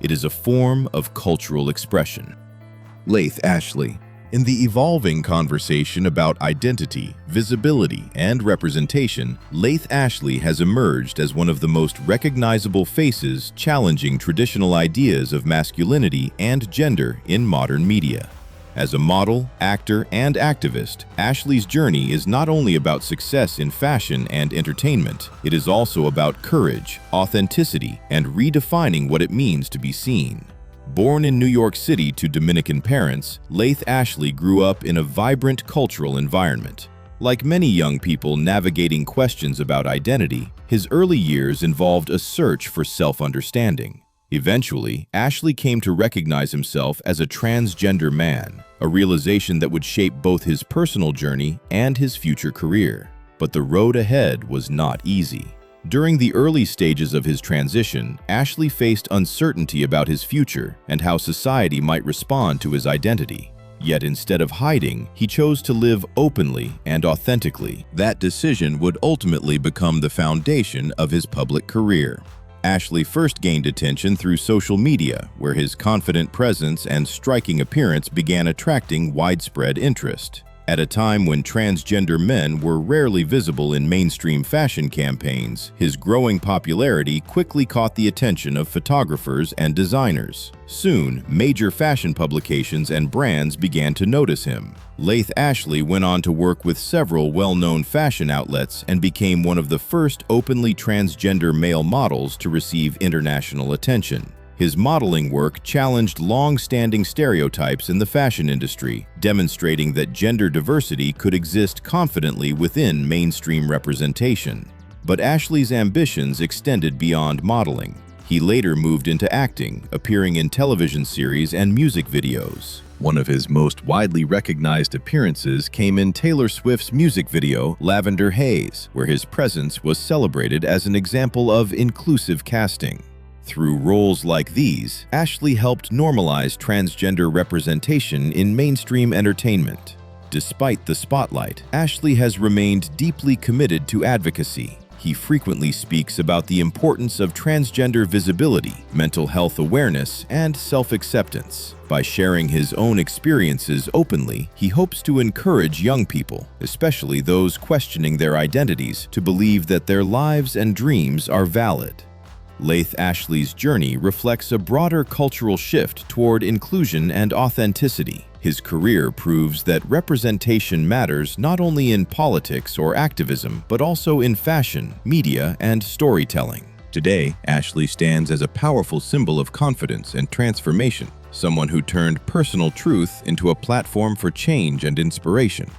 It is a form of cultural expression. Laith Ashley. In the evolving conversation about identity, visibility, and representation, Laith Ashley has emerged as one of the most recognizable faces challenging traditional ideas of masculinity and gender in modern media. As a model, actor, and activist, Ashley's journey is not only about success in fashion and entertainment, it is also about courage, authenticity, and redefining what it means to be seen. Born in New York City to Dominican parents, Laith Ashley grew up in a vibrant cultural environment. Like many young people navigating questions about identity, his early years involved a search for self-understanding. Eventually, Ashley came to recognize himself as a transgender man, a realization that would shape both his personal journey and his future career. But the road ahead was not easy. During the early stages of his transition, Ashley faced uncertainty about his future and how society might respond to his identity. Yet instead of hiding, he chose to live openly and authentically. That decision would ultimately become the foundation of his public career. Ashley first gained attention through social media, where his confident presence and striking appearance began attracting widespread interest. At a time when transgender men were rarely visible in mainstream fashion campaigns, his growing popularity quickly caught the attention of photographers and designers. Soon, major fashion publications and brands began to notice him. Laith Ashley went on to work with several well-known fashion outlets and became one of the first openly transgender male models to receive international attention. His modeling work challenged long-standing stereotypes in the fashion industry, demonstrating that gender diversity could exist confidently within mainstream representation. But Ashley's ambitions extended beyond modeling. He later moved into acting, appearing in television series and music videos. One of his most widely recognized appearances came in Taylor Swift's music video, Lavender Haze, where his presence was celebrated as an example of inclusive casting. Through roles like these, Ashley helped normalize transgender representation in mainstream entertainment. Despite the spotlight, Ashley has remained deeply committed to advocacy. He frequently speaks about the importance of transgender visibility, mental health awareness, and self-acceptance. By sharing his own experiences openly, he hopes to encourage young people, especially those questioning their identities, to believe that their lives and dreams are valid. Laith Ashley's journey reflects a broader cultural shift toward inclusion and authenticity. His career proves that representation matters not only in politics or activism, but also in fashion, media, and storytelling. Today, Ashley stands as a powerful symbol of confidence and transformation, someone who turned personal truth into a platform for change and inspiration.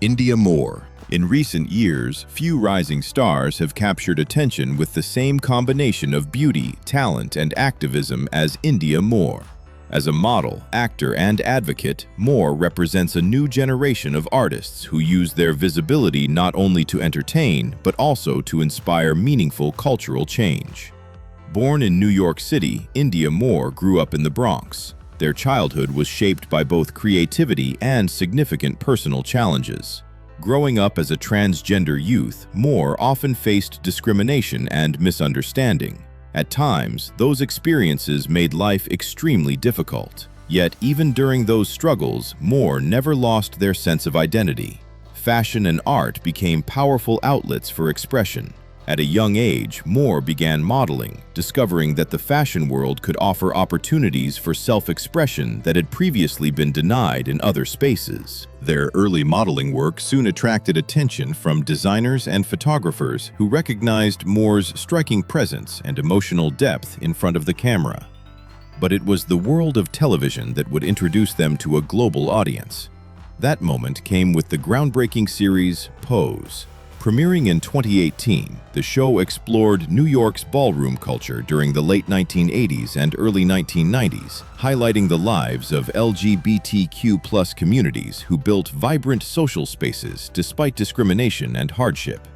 India Moore. In recent years, few rising stars have captured attention with the same combination of beauty, talent, and activism as India Moore. As a model, actor, and advocate, Moore represents a new generation of artists who use their visibility not only to entertain, but also to inspire meaningful cultural change. Born in New York City, India Moore grew up in the Bronx. Their childhood was shaped by both creativity and significant personal challenges. Growing up as a transgender youth, Moore often faced discrimination and misunderstanding. At times, those experiences made life extremely difficult. Yet, even during those struggles, Moore never lost their sense of identity. Fashion and art became powerful outlets for expression. At a young age, Moore began modeling, discovering that the fashion world could offer opportunities for self-expression that had previously been denied in other spaces. Their early modeling work soon attracted attention from designers and photographers who recognized Moore's striking presence and emotional depth in front of the camera. but it was the world of television that would introduce them to a global audience. That moment came with the groundbreaking series Pose. Premiering in 2018, the show explored New York's ballroom culture during the late 1980s and early 1990s, highlighting the lives of LGBTQ+ communities who built vibrant social spaces despite discrimination and hardship.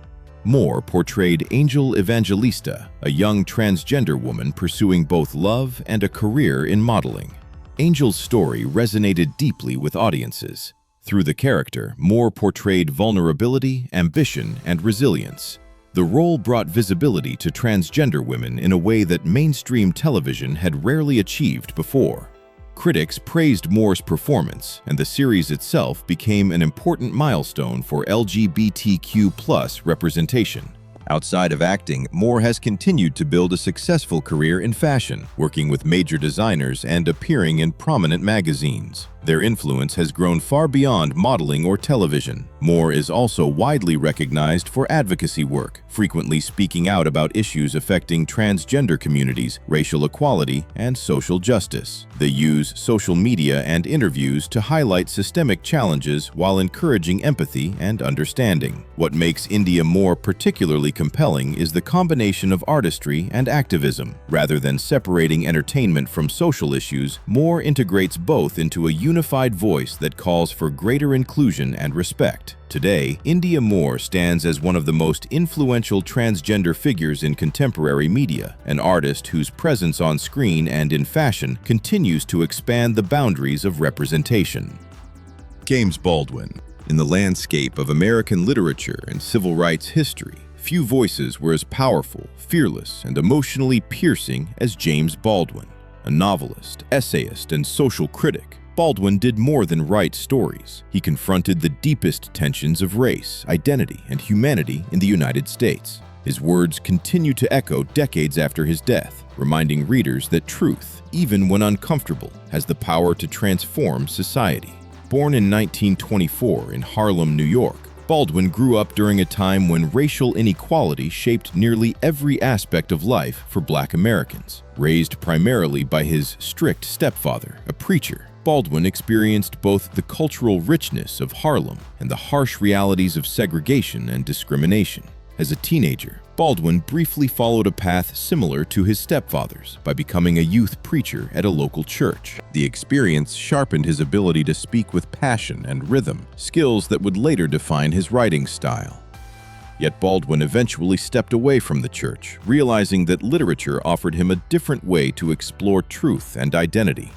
Moore portrayed Angel Evangelista, a young transgender woman pursuing both love and a career in modeling. Angel's story resonated deeply with audiences. Through the character, Moore portrayed vulnerability, ambition, and resilience. The role brought visibility to transgender women in a way that mainstream television had rarely achieved before. Critics praised Moore's performance, and the series itself became an important milestone for LGBTQ+ representation. Outside of acting, Moore has continued to build a successful career in fashion, working with major designers and appearing in prominent magazines. Their influence has grown far beyond modeling or television. Moore is also widely recognized for advocacy work, frequently speaking out about issues affecting transgender communities, racial equality, and social justice. They use social media and interviews to highlight systemic challenges while encouraging empathy and understanding. What makes India Moore particularly compelling is the combination of artistry and activism. Rather than separating entertainment from social issues, Moore integrates both into a unified voice that calls for greater inclusion and respect. Today, India Moore stands as one of the most influential transgender figures in contemporary media, an artist whose presence on screen and in fashion continues to expand the boundaries of representation. James Baldwin. In the landscape of American literature and civil rights history, few voices were as powerful, fearless, and emotionally piercing as James Baldwin. A novelist, essayist, and social critic, Baldwin did more than write stories. He confronted the deepest tensions of race, identity, and humanity in the United States. His words continue to echo decades after his death, reminding readers that truth, even when uncomfortable, has the power to transform society. Born in 1924 in Harlem, New York, Baldwin grew up during a time when racial inequality shaped nearly every aspect of life for Black Americans. Raised primarily by his strict stepfather, a preacher, Baldwin experienced both the cultural richness of Harlem and the harsh realities of segregation and discrimination. As a teenager, Baldwin briefly followed a path similar to his stepfather's by becoming a youth preacher at a local church. The experience sharpened his ability to speak with passion and rhythm, skills that would later define his writing style. Yet Baldwin eventually stepped away from the church, realizing that literature offered him a different way to explore truth and identity.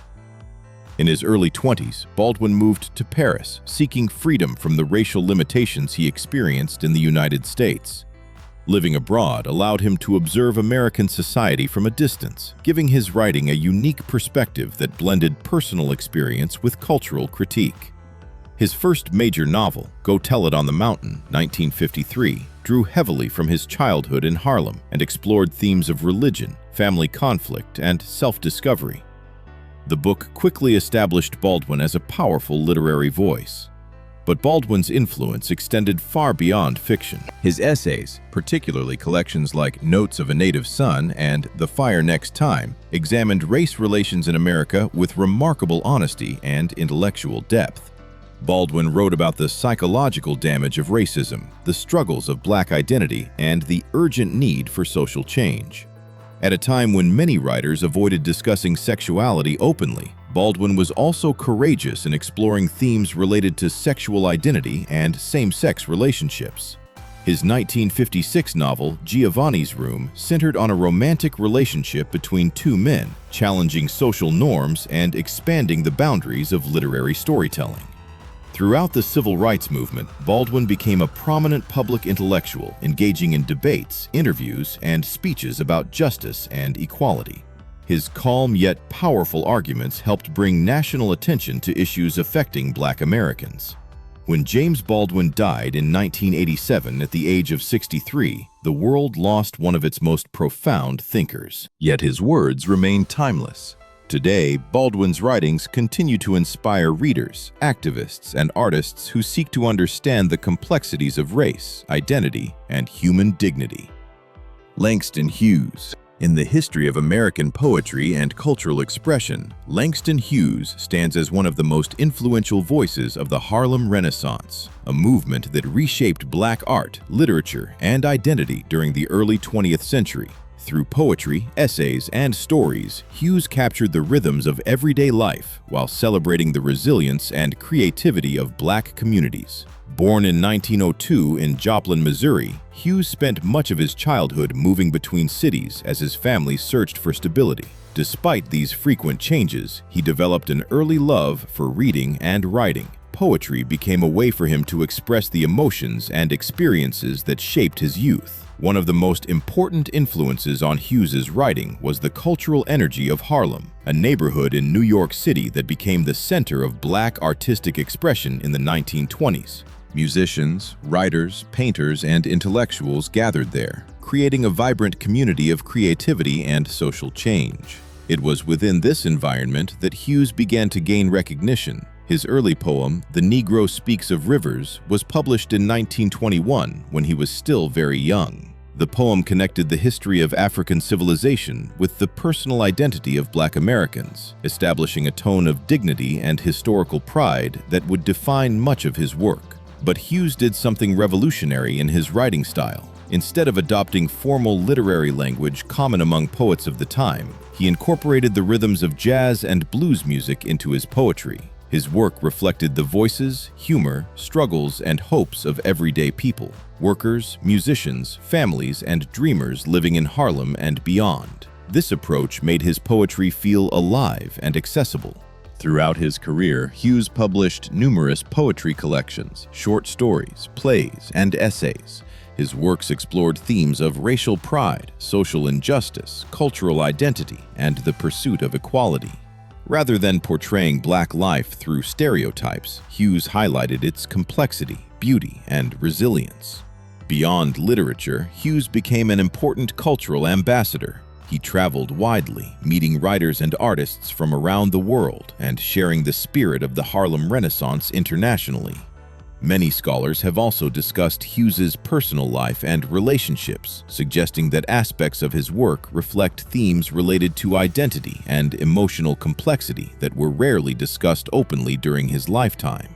In his early 20s, Baldwin moved to Paris, seeking freedom from the racial limitations he experienced in the United States. Living abroad allowed him to observe American society from a distance, giving his writing a unique perspective that blended personal experience with cultural critique. His first major novel, Go Tell It on the Mountain, 1953, drew heavily from his childhood in Harlem and explored themes of religion, family conflict, and self-discovery. The book quickly established Baldwin as a powerful literary voice. But Baldwin's influence extended far beyond fiction. His essays, particularly collections like Notes of a Native Son and The Fire Next Time, examined race relations in America with remarkable honesty and intellectual depth. Baldwin wrote about the psychological damage of racism, the struggles of Black identity, and the urgent need for social change. At a time when many writers avoided discussing sexuality openly, Baldwin was also courageous in exploring themes related to sexual identity and same-sex relationships. His 1956 novel, Giovanni's Room, centered on a romantic relationship between two men, challenging social norms and expanding the boundaries of literary storytelling. Throughout the civil rights movement, Baldwin became a prominent public intellectual, engaging in debates, interviews, and speeches about justice and equality. His calm yet powerful arguments helped bring national attention to issues affecting Black Americans. When James Baldwin died in 1987 at the age of 63, the world lost one of its most profound thinkers. Yet his words remain timeless. Today, Baldwin's writings continue to inspire readers, activists, and artists who seek to understand the complexities of race, identity, and human dignity. Langston Hughes. In the history of American poetry and cultural expression, Langston Hughes stands as one of the most influential voices of the Harlem Renaissance, a movement that reshaped Black art, literature, and identity during the early 20th century. Through poetry, essays, and stories, Hughes captured the rhythms of everyday life while celebrating the resilience and creativity of Black communities. Born in 1902 in Joplin, Missouri, Hughes spent much of his childhood moving between cities as his family searched for stability. Despite these frequent changes, he developed an early love for reading and writing. Poetry became a way for him to express the emotions and experiences that shaped his youth. One of the most important influences on Hughes's writing was the cultural energy of Harlem, a neighborhood in New York City that became the center of Black artistic expression in the 1920s. Musicians, writers, painters, and intellectuals gathered there, creating a vibrant community of creativity and social change. It was within this environment that Hughes began to gain recognition. His early poem, The Negro Speaks of Rivers, was published in 1921 when he was still very young. The poem connected the history of African civilization with the personal identity of Black Americans, establishing a tone of dignity and historical pride that would define much of his work. But Hughes did something revolutionary in his writing style. Instead of adopting formal literary language common among poets of the time, he incorporated the rhythms of jazz and blues music into his poetry. His work reflected the voices, humor, struggles, and hopes of everyday people, workers, musicians, families, and dreamers living in Harlem and beyond. This approach made his poetry feel alive and accessible. Throughout his career, Hughes published numerous poetry collections, short stories, plays, and essays. His works explored themes of racial pride, social injustice, cultural identity, and the pursuit of equality. Rather than portraying Black life through stereotypes, Hughes highlighted its complexity, beauty, and resilience. Beyond literature, Hughes became an important cultural ambassador. He traveled widely, meeting writers and artists from around the world and sharing the spirit of the Harlem Renaissance internationally. Many scholars have also discussed Hughes's personal life and relationships, suggesting that aspects of his work reflect themes related to identity and emotional complexity that were rarely discussed openly during his lifetime.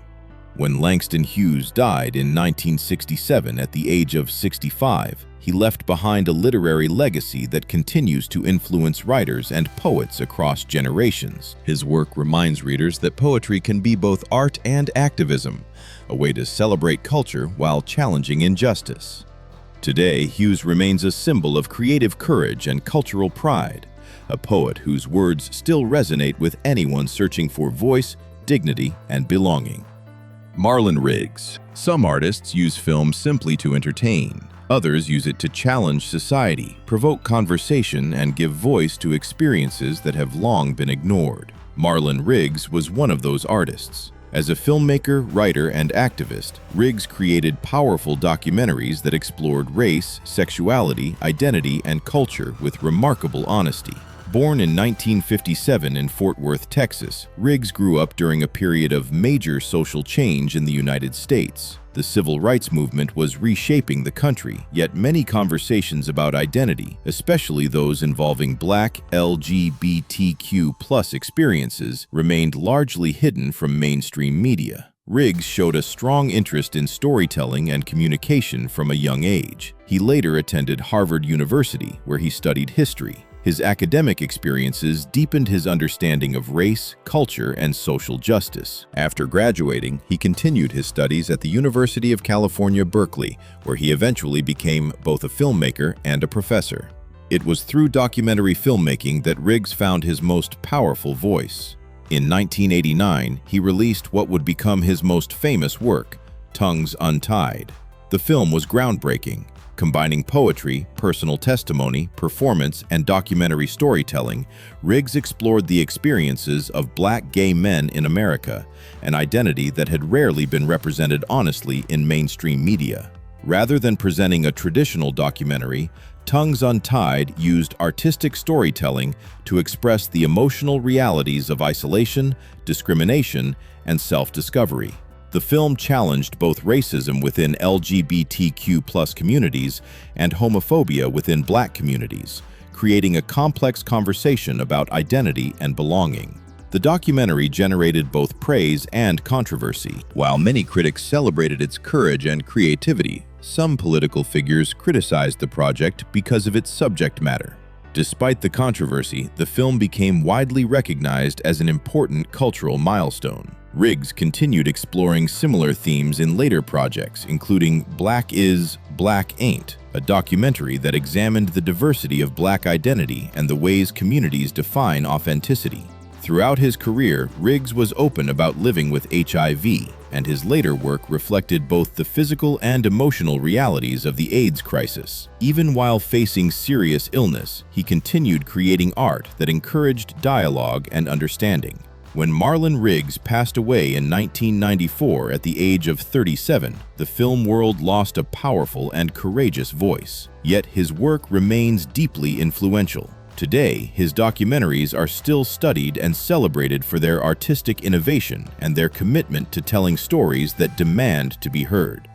When Langston Hughes died in 1967 at the age of 65, he left behind a literary legacy that continues to influence writers and poets across generations. His work reminds readers that poetry can be both art and activism, a way to celebrate culture while challenging injustice. Today, Hughes remains a symbol of creative courage and cultural pride, a poet whose words still resonate with anyone searching for voice, dignity, and belonging. Marlon Riggs. Some artists use film simply to entertain. Others use it to challenge society, provoke conversation, and give voice to experiences that have long been ignored. Marlon Riggs was one of those artists. As a filmmaker, writer, and activist, Riggs created powerful documentaries that explored race, sexuality, identity, and culture with remarkable honesty. Born in 1957 in Fort Worth, Texas, Riggs grew up during a period of major social change in the United States. The civil rights movement was reshaping the country, yet many conversations about identity, especially those involving Black LGBTQ+ experiences, remained largely hidden from mainstream media. Riggs showed a strong interest in storytelling and communication from a young age. He later attended Harvard University, where he studied history. His academic experiences deepened his understanding of race, culture, and social justice. After graduating, he continued his studies at the University of California, Berkeley, where he eventually became both a filmmaker and a professor. It was through documentary filmmaking that Riggs found his most powerful voice. In 1989, he released what would become his most famous work, Tongues Untied. The film was groundbreaking. Combining poetry, personal testimony, performance, and documentary storytelling, Riggs explored the experiences of Black gay men in America, an identity that had rarely been represented honestly in mainstream media. Rather than presenting a traditional documentary, Tongues Untied used artistic storytelling to express the emotional realities of isolation, discrimination, and self-discovery. The film challenged both racism within LGBTQ+ communities and homophobia within Black communities, creating a complex conversation about identity and belonging. The documentary generated both praise and controversy. While many critics celebrated its courage and creativity, some political figures criticized the project because of its subject matter. Despite the controversy, the film became widely recognized as an important cultural milestone. Riggs continued exploring similar themes in later projects, including Black Is, Black Ain't, a documentary that examined the diversity of Black identity and the ways communities define authenticity. Throughout his career, Riggs was open about living with HIV, and his later work reflected both the physical and emotional realities of the AIDS crisis. Even while facing serious illness, he continued creating art that encouraged dialogue and understanding. When Marlon Riggs passed away in 1994 at the age of 37, the film world lost a powerful and courageous voice. Yet his work remains deeply influential. Today, his documentaries are still studied and celebrated for their artistic innovation and their commitment to telling stories that demand to be heard.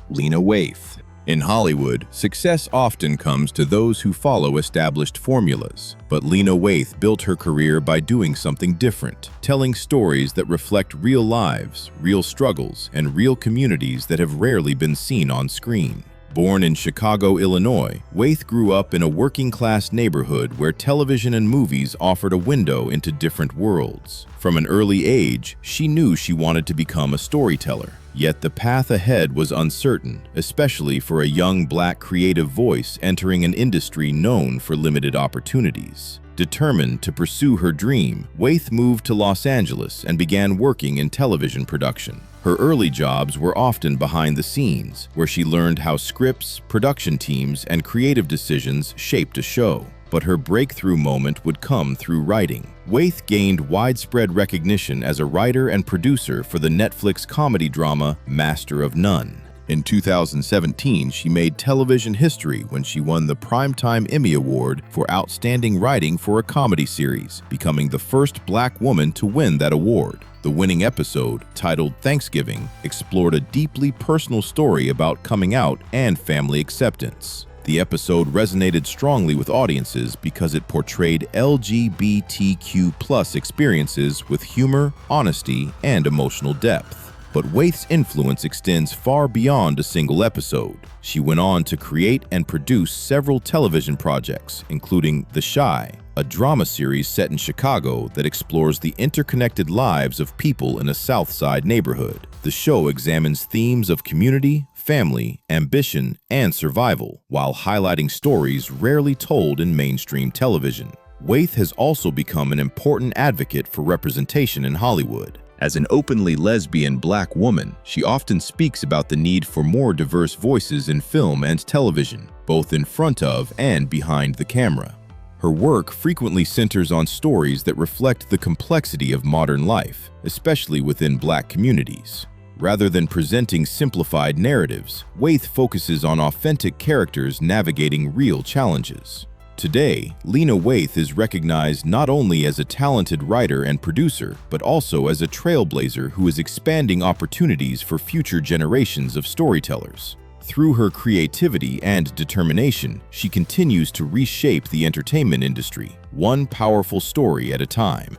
Lena Waithe. In Hollywood, success often comes to those who follow established formulas, but Lena Waithe built her career by doing something different, telling stories that reflect real lives, real struggles, and real communities that have rarely been seen on screen. Born in Chicago, Illinois, Waithe grew up in a working-class neighborhood where television and movies offered a window into different worlds. From an early age, she knew she wanted to become a storyteller. Yet the path ahead was uncertain, especially for a young Black creative voice entering an industry known for limited opportunities. Determined to pursue her dream, Waithe moved to Los Angeles and began working in television production. Her early jobs were often behind the scenes, where she learned how scripts, production teams, and creative decisions shaped a show. But her breakthrough moment would come through writing. Waithe gained widespread recognition as a writer and producer for the Netflix comedy drama Master of None. In 2017, she made television history when she won the Primetime Emmy Award for Outstanding Writing for a Comedy Series, becoming the first Black woman to win that award. The winning episode, titled Thanksgiving, explored a deeply personal story about coming out and family acceptance. The episode resonated strongly with audiences because it portrayed LGBTQ+ experiences with humor, honesty, and emotional depth. But Waithe's influence extends far beyond a single episode. She went on to create and produce several television projects, including The Chi, a drama series set in Chicago that explores the interconnected lives of people in a South Side neighborhood. The show examines themes of community, family, ambition, and survival, while highlighting stories rarely told in mainstream television. Waithe has also become an important advocate for representation in Hollywood. As an openly lesbian Black woman, she often speaks about the need for more diverse voices in film and television, both in front of and behind the camera. Her work frequently centers on stories that reflect the complexity of modern life, especially within Black communities. Rather than presenting simplified narratives, Waithe focuses on authentic characters navigating real challenges. Today, Lena Waithe is recognized not only as a talented writer and producer, but also as a trailblazer who is expanding opportunities for future generations of storytellers. Through her creativity and determination, she continues to reshape the entertainment industry, one powerful story at a time.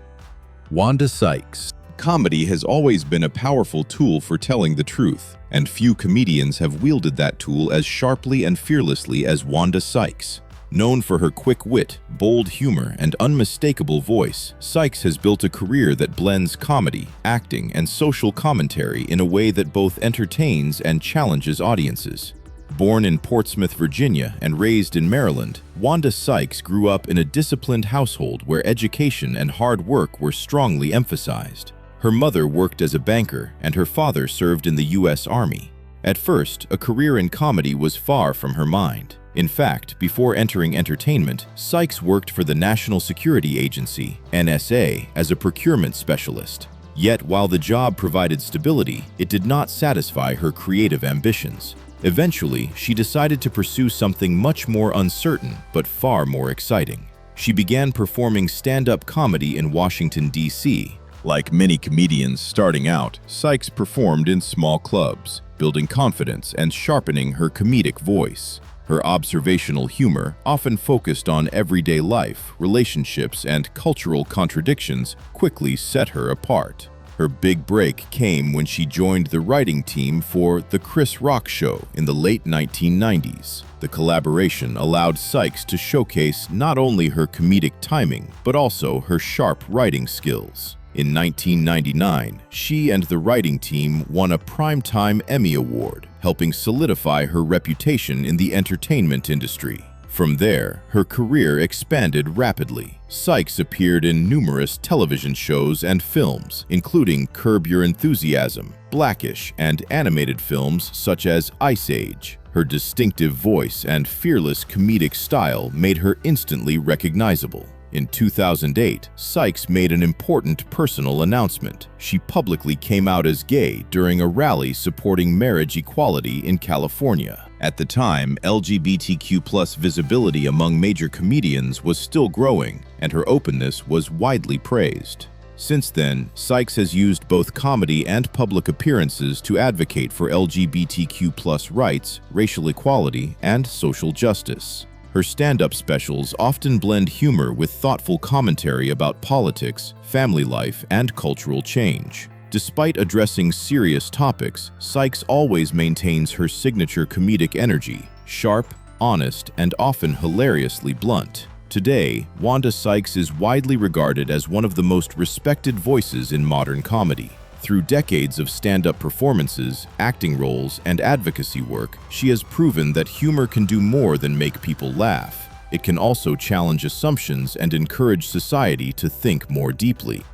Wanda Sykes. Comedy has always been a powerful tool for telling the truth, and few comedians have wielded that tool as sharply and fearlessly as Wanda Sykes. Known for her quick wit, bold humor, and unmistakable voice, Sykes has built a career that blends comedy, acting, and social commentary in a way that both entertains and challenges audiences. Born in Portsmouth, Virginia, and raised in Maryland, Wanda Sykes grew up in a disciplined household where education and hard work were strongly emphasized. Her mother worked as a banker, and her father served in the U.S. Army. At first, a career in comedy was far from her mind. In fact, before entering entertainment, Sykes worked for the National Security Agency, NSA, as a procurement specialist. Yet, while the job provided stability, it did not satisfy her creative ambitions. Eventually, she decided to pursue something much more uncertain, but far more exciting. She began performing stand-up comedy in Washington, D.C. Like many comedians starting out, Sykes performed in small clubs, building confidence and sharpening her comedic voice. Her observational humor, often focused on everyday life, relationships, and cultural contradictions, quickly set her apart. Her big break came when she joined the writing team for The Chris Rock Show in the late 1990s. The collaboration allowed Sykes to showcase not only her comedic timing, but also her sharp writing skills. In 1999, she and the writing team won a Primetime Emmy Award, helping solidify her reputation in the entertainment industry. From there, her career expanded rapidly. Sykes appeared in numerous television shows and films, including Curb Your Enthusiasm, Blackish, and animated films such as Ice Age. Her distinctive voice and fearless comedic style made her instantly recognizable. In 2008, Sykes made an important personal announcement. She publicly came out as gay during a rally supporting marriage equality in California. At the time, LGBTQ+ visibility among major comedians was still growing, and her openness was widely praised. Since then, Sykes has used both comedy and public appearances to advocate for LGBTQ+ rights, racial equality, and social justice. Her stand-up specials often blend humor with thoughtful commentary about politics, family life, and cultural change. Despite addressing serious topics, Sykes always maintains her signature comedic energy, sharp, honest, and often hilariously blunt. Today, Wanda Sykes is widely regarded as one of the most respected voices in modern comedy. Through decades of stand-up performances, acting roles, and advocacy work, she has proven that humor can do more than make people laugh. It can also challenge assumptions and encourage society to think more deeply.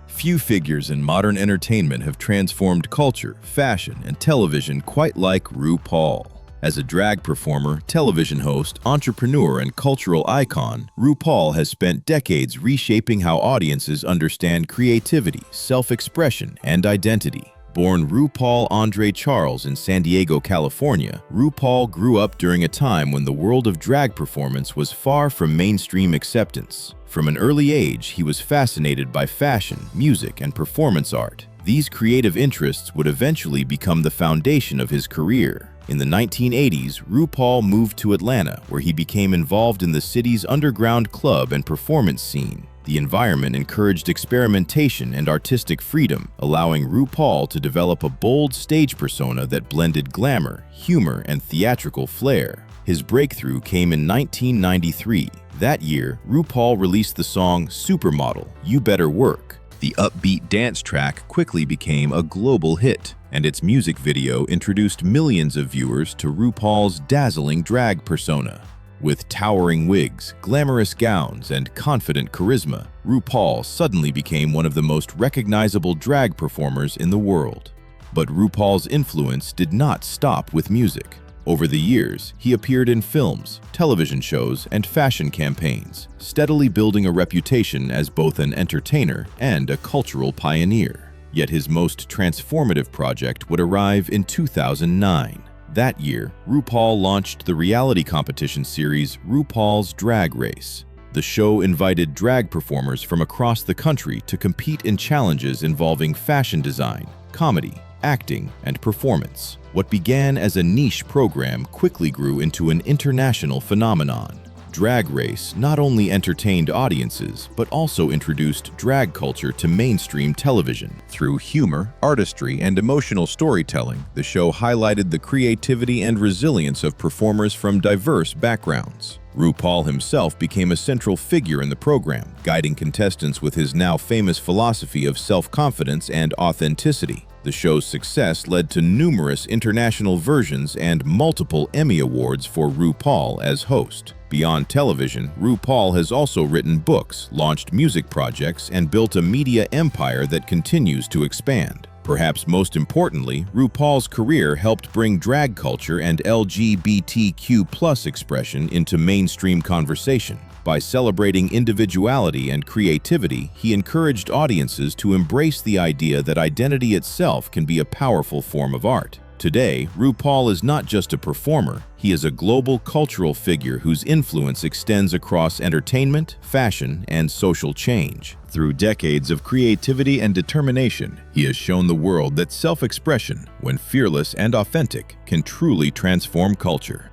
Few figures in modern entertainment have transformed culture, fashion, and television quite like RuPaul. As a drag performer, television host, entrepreneur, and cultural icon, RuPaul has spent decades reshaping how audiences understand creativity, self-expression, and identity. Born RuPaul Andre Charles in San Diego, California, RuPaul grew up during a time when the world of drag performance was far from mainstream acceptance. From an early age, he was fascinated by fashion, music, and performance art. These creative interests would eventually become the foundation of his career. In the 1980s, RuPaul moved to Atlanta, where he became involved in the city's underground club and performance scene. The environment encouraged experimentation and artistic freedom, allowing RuPaul to develop a bold stage persona that blended glamour, humor, and theatrical flair. His breakthrough came in 1993. That year, RuPaul released the song "Supermodel, You Better Work." The upbeat dance track quickly became a global hit, and its music video introduced millions of viewers to RuPaul's dazzling drag persona. With towering wigs, glamorous gowns, and confident charisma, RuPaul suddenly became one of the most recognizable drag performers in the world. But RuPaul's influence did not stop with music. Over the years, he appeared in films, television shows, and fashion campaigns, steadily building a reputation as both an entertainer and a cultural pioneer. Yet his most transformative project would arrive in 2009. That year, RuPaul launched the reality competition series RuPaul's Drag Race. The show invited drag performers from across the country to compete in challenges involving fashion design, comedy, acting, and performance. What began as a niche program quickly grew into an international phenomenon. Drag Race not only entertained audiences, but also introduced drag culture to mainstream television. Through humor, artistry, and emotional storytelling, the show highlighted the creativity and resilience of performers from diverse backgrounds. RuPaul himself became a central figure in the program, guiding contestants with his now famous philosophy of self-confidence and authenticity. The show's success led to numerous international versions and multiple Emmy Awards for RuPaul as host. Beyond television, RuPaul has also written books, launched music projects, and built a media empire that continues to expand. Perhaps most importantly, RuPaul's career helped bring drag culture and LGBTQ+ expression into mainstream conversation. By celebrating individuality and creativity, he encouraged audiences to embrace the idea that identity itself can be a powerful form of art. Today, RuPaul is not just a performer, he is a global cultural figure whose influence extends across entertainment, fashion, and social change. Through decades of creativity and determination, he has shown the world that self-expression, when fearless and authentic, can truly transform culture.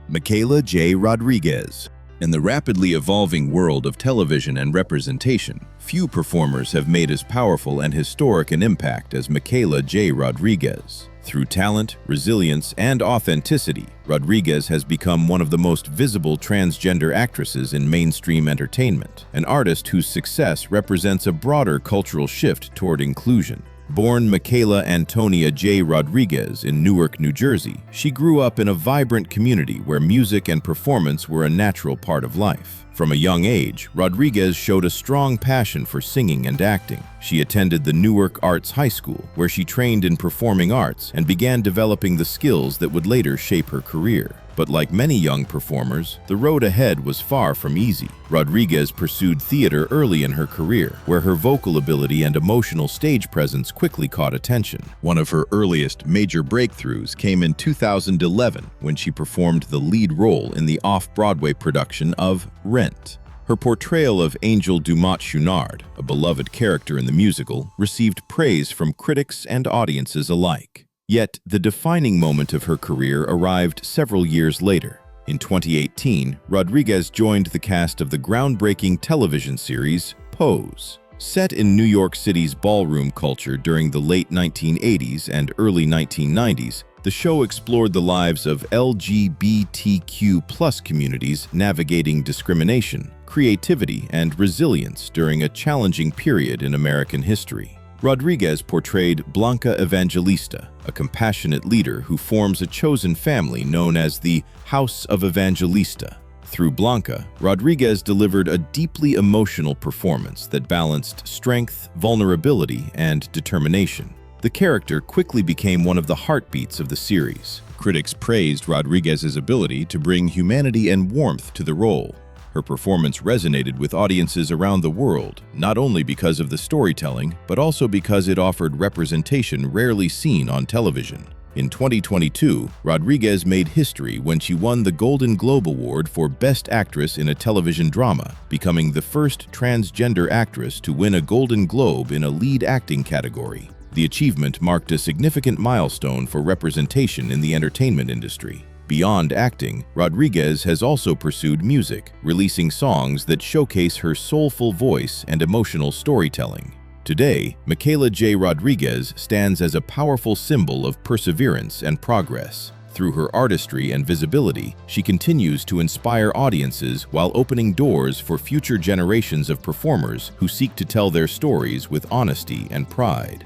Michaela J. Rodriguez. In the rapidly evolving world of television and representation, few performers have made as powerful and historic an impact as Michaela J. Rodriguez. Through talent, resilience, and authenticity, Rodriguez has become one of the most visible transgender actresses in mainstream entertainment, an artist whose success represents a broader cultural shift toward inclusion. Born Michaela Antonia J. Rodriguez in Newark, New Jersey, she grew up in a vibrant community where music and performance were a natural part of life. From a young age, Rodriguez showed a strong passion for singing and acting. She attended the Newark Arts High School, where she trained in performing arts and began developing the skills that would later shape her career. But like many young performers, the road ahead was far from easy. Rodriguez pursued theater early in her career, where her vocal ability and emotional stage presence quickly caught attention. One of her earliest major breakthroughs came in 2011 when she performed the lead role in the off-Broadway production of Rent. Her portrayal of Angel Dumont-Chouinard, a beloved character in the musical, received praise from critics and audiences alike. Yet, the defining moment of her career arrived several years later. In 2018, Rodriguez joined the cast of the groundbreaking television series Pose. Set in New York City's ballroom culture during the late 1980s and early 1990s, the show explored the lives of LGBTQ+ communities navigating discrimination, creativity, and resilience during a challenging period in American history. Rodriguez portrayed Blanca Evangelista, a compassionate leader who forms a chosen family known as the House of Evangelista. Through Blanca, Rodriguez delivered a deeply emotional performance that balanced strength, vulnerability, and determination. The character quickly became one of the heartbeats of the series. Critics praised Rodriguez's ability to bring humanity and warmth to the role. Her performance resonated with audiences around the world, not only because of the storytelling, but also because it offered representation rarely seen on television. In 2022, Rodriguez made history when she won the Golden Globe Award for Best Actress in a Television Drama, becoming the first transgender actress to win a Golden Globe in a lead acting category. The achievement marked a significant milestone for representation in the entertainment industry. Beyond acting, Rodriguez has also pursued music, releasing songs that showcase her soulful voice and emotional storytelling. Today, Michaela J. Rodriguez stands as a powerful symbol of perseverance and progress. Through her artistry and visibility, she continues to inspire audiences while opening doors for future generations of performers who seek to tell their stories with honesty and pride.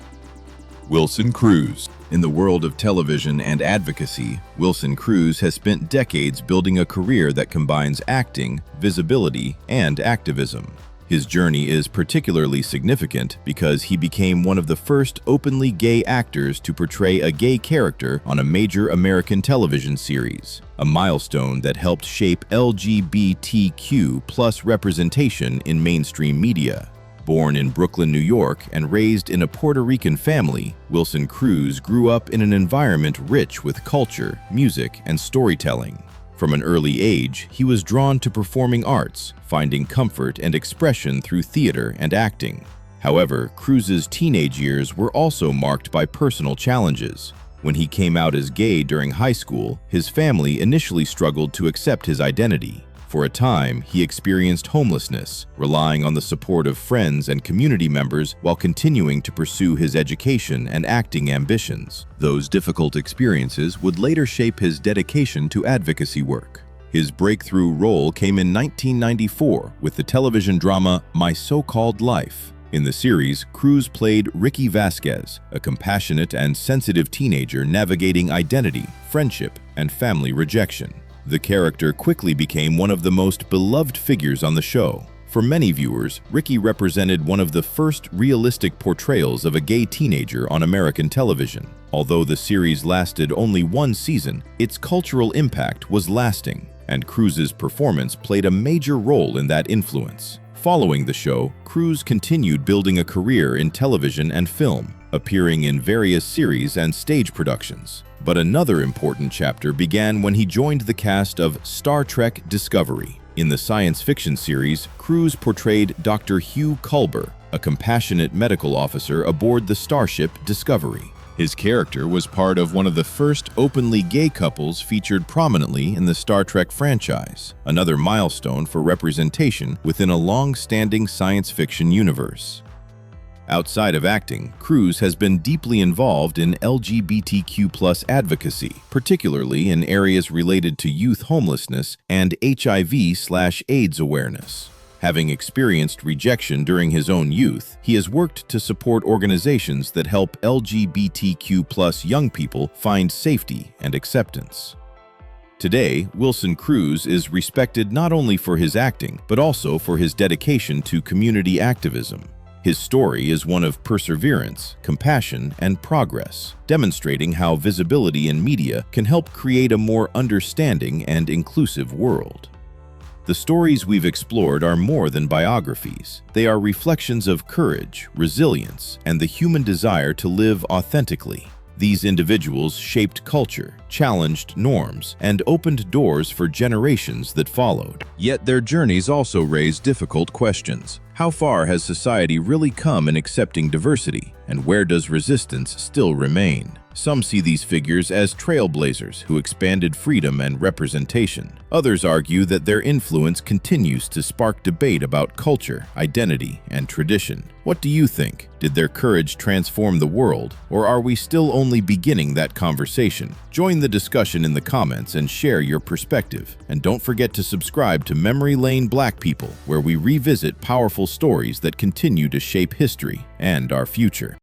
Wilson Cruz. In the world of television and advocacy, Wilson Cruz has spent decades building a career that combines acting, visibility, and activism. His journey is particularly significant because he became one of the first openly gay actors to portray a gay character on a major American television series, a milestone that helped shape LGBTQ+ representation in mainstream media. Born in Brooklyn, New York, and raised in a Puerto Rican family, Wilson Cruz grew up in an environment rich with culture, music, and storytelling. From an early age, he was drawn to performing arts, finding comfort and expression through theater and acting. However, Cruz's teenage years were also marked by personal challenges. When he came out as gay during high school, his family initially struggled to accept his identity. For a time, he experienced homelessness, relying on the support of friends and community members while continuing to pursue his education and acting ambitions. Those difficult experiences would later shape his dedication to advocacy work. His breakthrough role came in 1994 with the television drama My So-Called Life. In the series, Cruz played Ricky Vasquez, a compassionate and sensitive teenager navigating identity, friendship, and family rejection. The character quickly became one of the most beloved figures on the show. For many viewers, Ricky represented one of the first realistic portrayals of a gay teenager on American television. Although the series lasted only one season, its cultural impact was lasting, and Cruz's performance played a major role in that influence. Following the show, Cruz continued building a career in television and film, appearing in various series and stage productions. But another important chapter began when he joined the cast of Star Trek Discovery. In the science fiction series, Cruz portrayed Dr. Hugh Culber, a compassionate medical officer aboard the starship Discovery. His character was part of one of the first openly gay couples featured prominently in the Star Trek franchise, another milestone for representation within a long-standing science fiction universe. Outside of acting, Cruise has been deeply involved in LGBTQ+ advocacy, particularly in areas related to youth homelessness and HIV/AIDS awareness. Having experienced rejection during his own youth, he has worked to support organizations that help LGBTQ+ young people find safety and acceptance. Today, Wilson Cruz is respected not only for his acting, but also for his dedication to community activism. His story is one of perseverance, compassion, and progress, demonstrating how visibility in media can help create a more understanding and inclusive world. The stories we've explored are more than biographies. They are reflections of courage, resilience, and the human desire to live authentically. These individuals shaped culture, challenged norms, and opened doors for generations that followed. Yet their journeys also raise difficult questions. How far has society really come in accepting diversity, and where does resistance still remain? Some see these figures as trailblazers who expanded freedom and representation. Others argue that their influence continues to spark debate about culture, identity, and tradition. What do you think? Did their courage transform the world, or are we still only beginning that conversation? Join the discussion in the comments and share your perspective. And don't forget to subscribe to Memory Lane Black People, where we revisit powerful stories that continue to shape history and our future.